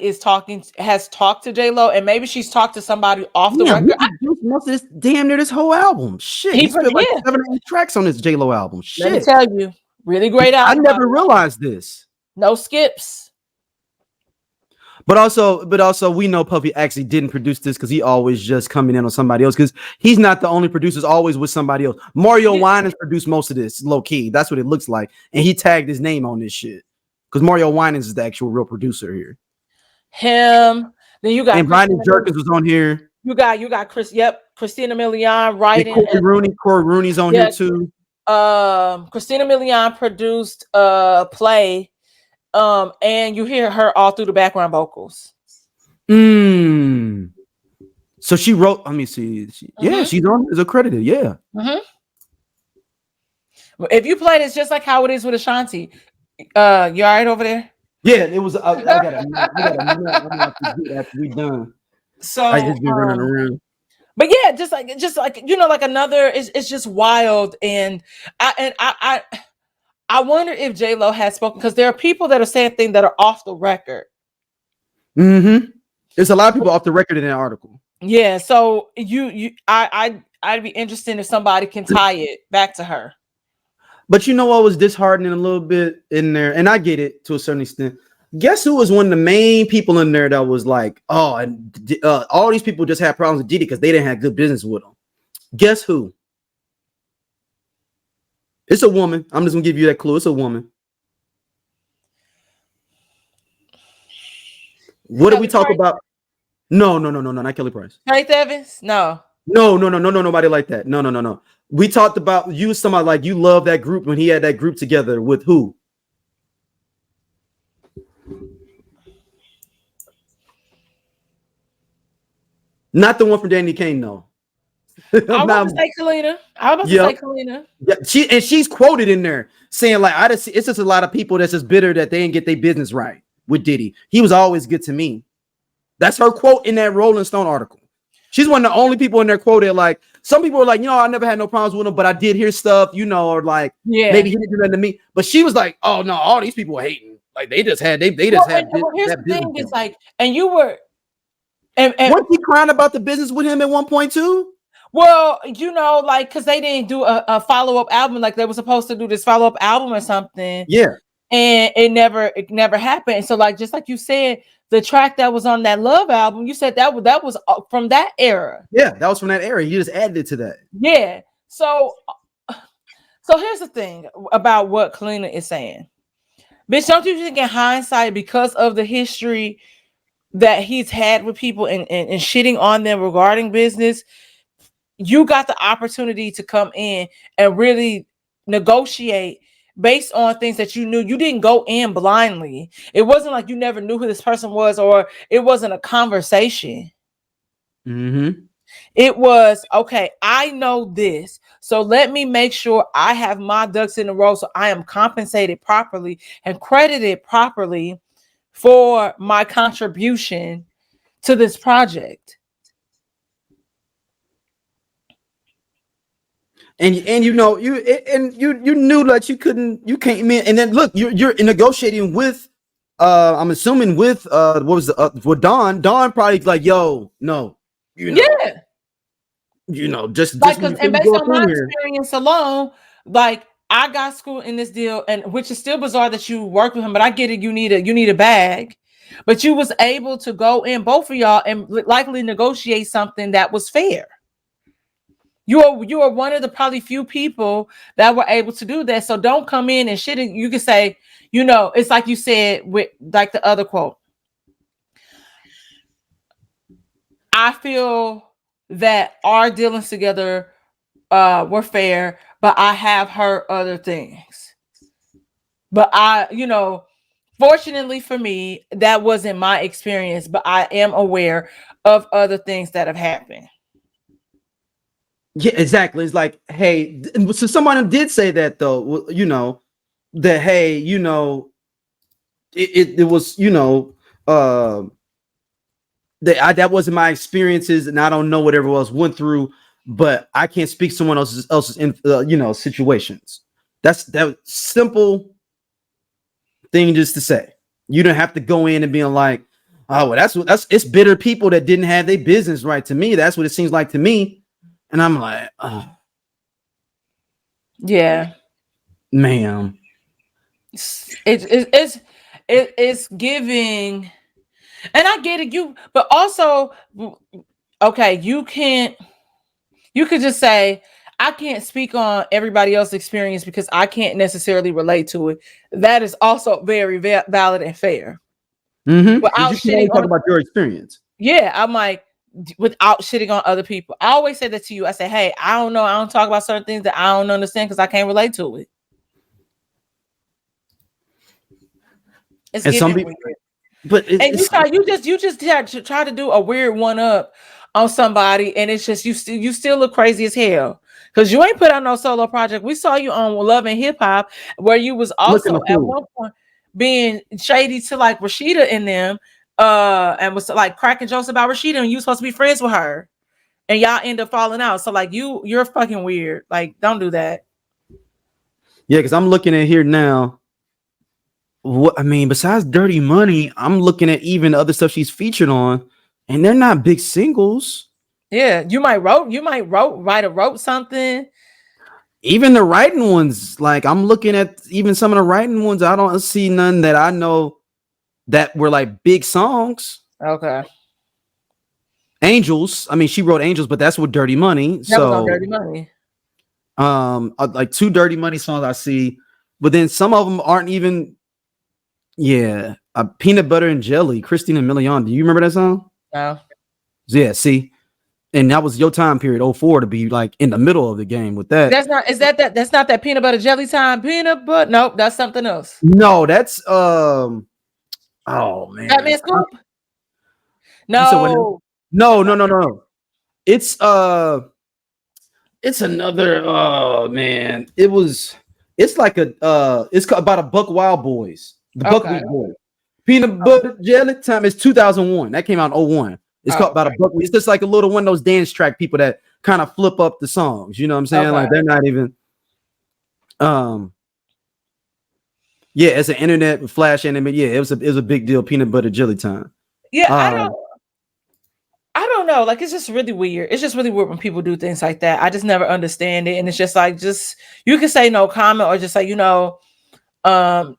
has talked to J-Lo, and maybe she's talked to somebody off the record. Most of this damn near this whole album. Shit. He spent like 7 or 8 tracks on this J-Lo album. Shit. Let me tell you, really great album. I never realized this. No skips. But also, we know Puffy actually didn't produce this because he always just coming in on somebody else because he's not the only producer, always with somebody else. Mario Winans produced most of this, low key. That's what it looks like. And he tagged his name on this shit because Mario Winans is the actual real producer here. Him. Then you got and Brian Jerkins was on here. You got Chris. Yep, Christina Milian writing. Corey Rooney's on here too. Christina Milian produced Play. And you hear her all through the background vocals. So she wrote. Let me see. Yeah, she's on is accredited. Yeah. Mm-hmm. If you play this just like how it is with Ashanti, you all right over there? Yeah, it was. I got a after we done. So I just been running around. But yeah, just like like another. It's just wild, and I wonder if J-Lo has spoken because there are people that are saying things that are off the record. Mm-hmm. There's a lot of people off the record in that article. Yeah, so I'd be interested if somebody can tie it back to her. But you know what was disheartening a little bit in there, and I get it to a certain extent. Guess who was one of the main people in there that was like, oh, and all these people just had problems with Diddy because they didn't have good business with him. Guess who? It's a woman. I'm just gonna give you that clue. It's a woman. What did we talk about? No, not Kelly Price. Faith Evans? No. No, nobody like that. No. We talked about you, somebody like you love that group when he had that group together with who? Not the one from Danny Kane, no. I was about to say Kalina. Yeah, she's quoted in there saying like it's just a lot of people that's just bitter that they didn't get their business right with Diddy. He was always good to me. That's her quote in that Rolling Stone article. She's one of the only people in there quoted. Like some people were like, I never had no problems with him, but I did hear stuff, or like maybe he didn't do nothing to me. But she was like, oh no, all these people hating. Like they just had. Here's the thing is like, and you were, and weren't he crying about the business with him at one point too? Well, like because they didn't do a follow-up album, like they were supposed to do this follow-up album or something. Yeah. And it never happened. So like just like you said, the track that was on that Love album, you said that was from that era. Yeah, that was from that era. You just added it to that. Yeah. So here's the thing about what Kalina is saying. Bitch, don't you think in hindsight, because of the history that he's had with people and shitting on them regarding business, you got the opportunity to come in and really negotiate based on things that you knew. You didn't go in blindly. It wasn't like you never knew who this person was, or it wasn't a conversation. Mm-hmm. It was, okay, I know this, so let me make sure I have my ducks in a row so I am compensated properly and credited properly for my contribution to this project. And you knew that you can't, and then look, you're negotiating with I'm assuming with with Don probably like, yo, no, just like, and based on my experience alone, like I got schooled in this deal, and which is still bizarre that you worked with him, but I get it. You need a bag, but you was able to go in, both of y'all, and likely negotiate something that was fair. You are one of the probably few people that were able to do that. So don't come in and shit. You can say, it's like you said with like the other quote. I feel that our dealings together were fair, but I have heard other things. But fortunately for me, that wasn't my experience, but I am aware of other things that have happened. Yeah, exactly. It's like, hey, so someone did say that though, that, hey, it was, that wasn't my experiences, and I don't know what everyone else went through, but I can't speak someone else's situations. That's that simple thing just to say. You don't have to go in and being like, oh, well, it's bitter people that didn't have their business right. To me, that's what it seems like to me. And I'm like, oh. Yeah, ma'am. It's giving, and I get it. But also, okay, you could just say, I can't speak on everybody else's experience because I can't necessarily relate to it. That is also very valid and fair. Mm-hmm. Without you shitting talk about your experience. Yeah, I'm like, without shitting on other people. I always say that to you. I say, hey, I don't know. I don't talk about certain things that I don't understand because I can't relate to it. It's and some people, weird. But you just try to do a weird one up on somebody, and it's just you still look crazy as hell because you ain't put out no solo project. We saw you on Love and Hip Hop, where you was also at one point being shady to like Rashida and them. And was like cracking jokes about Rashida, and you supposed to be friends with her, and y'all end up falling out. So like you're fucking weird. Like, don't do that. Yeah, because I'm looking at here now. What I mean, besides Dirty Money, I'm looking at even other stuff she's featured on, and they're not big singles. Yeah, you might write something. Even the writing ones, like I'm looking at even some of the writing ones, I don't see none that I know that were like big songs. Okay. Angels. I mean, she wrote Angels, but that's with Dirty Money. That was on Dirty Money. Like 2 Dirty Money songs I see, but then some of them aren't even. Yeah, Peanut Butter and Jelly, Christina Milian. Do you remember that song? No. Yeah, see, and that was your time period, 04, to be like in the middle of the game with that. That's not that peanut butter jelly time. Peanut butter. Nope, that's something else. No, that's oh man. Batman Scoop. No. No. It's another man. It's like it's about a Buck Wild Boys. The Buckwheat Boys. Peanut Butter Jelly Time is 2001. That came out in 01. It's called about a Buckwheat. It's just like a little one of those dance track people that kind of flip up the songs. You know what I'm saying? Like they're not even yeah, it's an internet flash anime. Yeah, it was a big deal. Peanut Butter Jelly Time. Yeah, I don't know. Like, it's just really weird. It's just really weird when people do things like that. I just never understand it. And it's just like, you can say no comment or just say,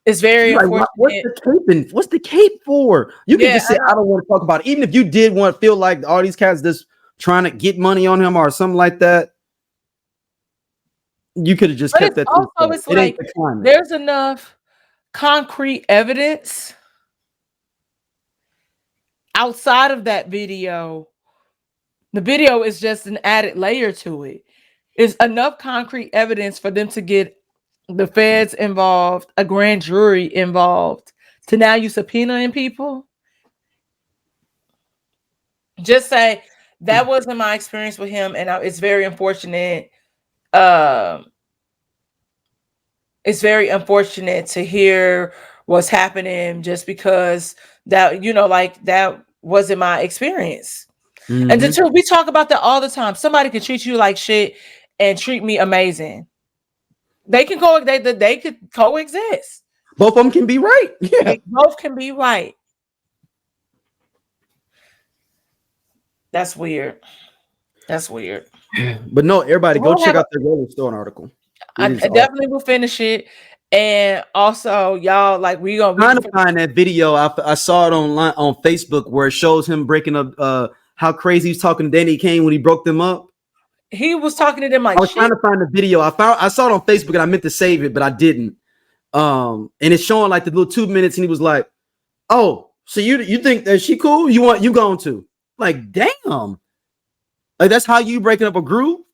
it's very unfortunate. What's the cape for? You can just say, I don't want to talk about it. Even if you did want to feel like all these cats just trying to get money on him or something like that, you could have just kept that. Also, it's like there's enough concrete evidence outside of that video. The video is just an added layer to it. It's enough concrete evidence for them to get the feds involved, a grand jury involved, to now you subpoenaing people. Just say that wasn't my experience with him, and it's very unfortunate. It's very unfortunate to hear what's happening, just because that that wasn't my experience. Mm-hmm. And the truth, we talk about that all the time. Somebody can treat you like shit and treat me amazing. They can they could coexist. Both of them can be right. Yeah, they both can be right. That's weird. But no, everybody go check out the Rolling Stone article. I definitely will finish it. And also, y'all, like, we gonna trying to find that video. I saw it online on Facebook where it shows him breaking up how crazy he's talking to Danny Kane when he broke them up. He was talking to them like, I was trying to find the video. I saw it on Facebook and I meant to save it, but I didn't. And it's showing like the little 2 minutes, and he was like, "Oh, so you think that she cool? You going to?" Like, damn. Like, that's how you breaking up a group?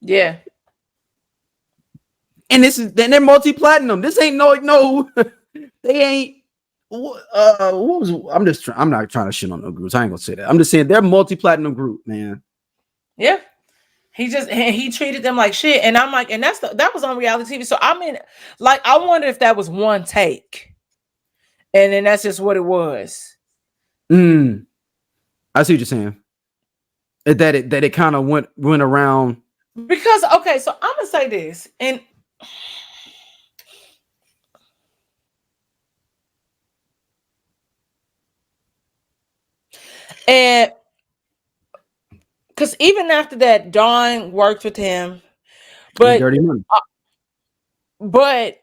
Yeah. And they're multi-platinum. This ain't no they ain't I'm not trying to shit on no groups. I ain't gonna say that. I'm just saying they're multi-platinum group, man. Yeah. He treated them like shit. And I'm like, and that was on reality TV. So I mean, like, I wonder if that was one take. And then that's just what it was. I see what you're saying. That it kind of went around. Because okay, so I'm gonna say this, and because even after that, Dawn worked with him, but Dirty Money. But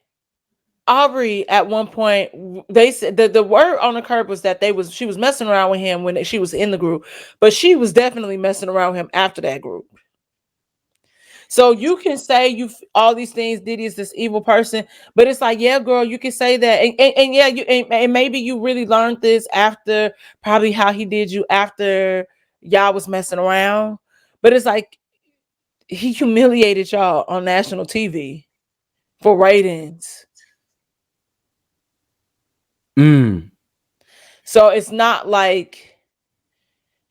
Aubrey, at one point, they said the word on the curb was that she was messing around with him when she was in the group, but she was definitely messing around with him after that group. So you can say all these things, Diddy is this evil person, but it's like, yeah, girl, you can say that, and yeah, and maybe you really learned this after probably how he did you after y'all was messing around, but it's like he humiliated y'all on national TV for ratings. So it's not like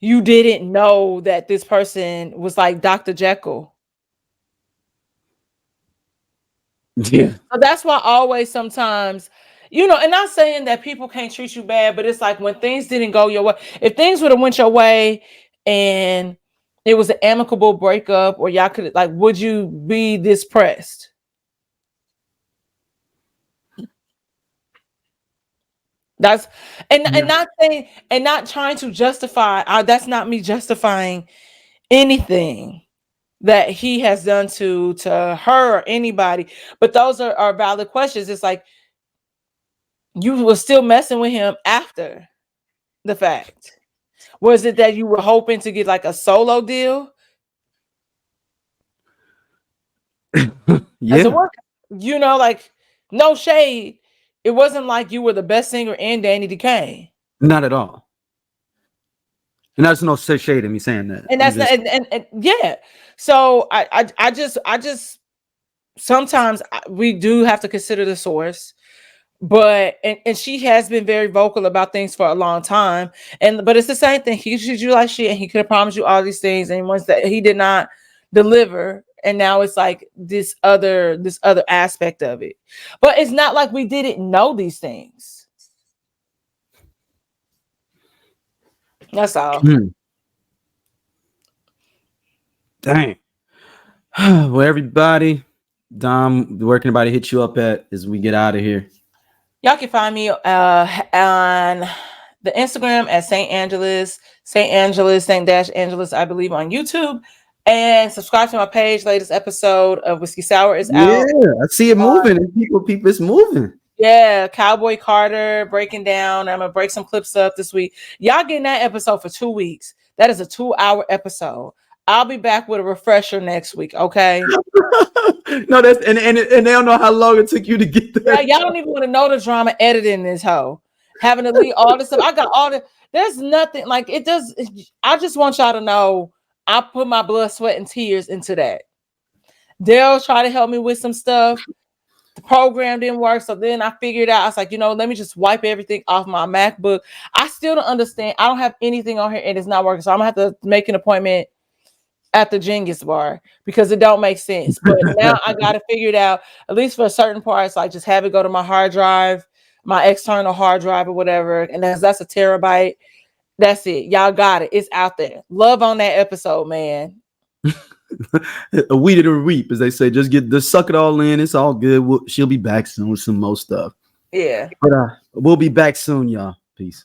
you didn't know that this person was like Dr. Jekyll. Yeah. So that's why always sometimes, and not saying that people can't treat you bad, but it's like when things didn't go your way, if things would have went your way and it was an amicable breakup, or y'all could, like, would you be this pressed? That's and not saying and not trying to justify. That's not me justifying anything that he has done to her or anybody, but those are valid questions. It's like you were still messing with him after the fact. Was it that you were hoping to get like a solo deal? Yeah. You know, like no shade. It wasn't like you were the best singer in Danny Decay. Not at all. And that's no shade in me saying that. And that's and yeah. So I just sometimes we do have to consider the source. But and she has been very vocal about things for a long time. But it's the same thing. He treated you like shit, and he could have promised you all these things, and once that he did not deliver, and now it's like this other aspect of it. But it's not like we didn't know these things. That's all. Dang. Well, everybody, Dom, where can anybody hit you up at as we get out of here? Y'all can find me on the Instagram at St. Angeles, St. Angeles, I believe, on YouTube. And subscribe to my page. Latest episode of Whiskey Sour is out. Yeah, I see it moving. And people, it's moving. Yeah, Cowboy Carter breaking down. I'm gonna break some clips up this week. Y'all getting that episode for 2 weeks. That is a 2-hour episode. I'll be back with a refresher next week. Okay. No, that's and they don't know how long it took you to get there. Yeah, y'all don't even want to know the drama editing this hoe. Having to leave all this stuff. I got all the. There's nothing like it does. I just want y'all to know I put my blood, sweat, and tears into that. They'll try to help me with some stuff. The program didn't work, so then I figured out. I was like, let me just wipe everything off my MacBook. I still don't understand. I don't have anything on here, and it's not working. So I'm gonna have to make an appointment at the Genghis bar because it don't make sense. But now I got to figure it out, at least for certain parts, like just have it go to my hard drive, my external hard drive or whatever. And that's a terabyte. That's it. Y'all got it. It's out there. Love on that episode, man. A weed to reap, as they say. Just suck it all in. It's all good. She'll be back soon with some more stuff. Yeah. But we'll be back soon, y'all. Peace.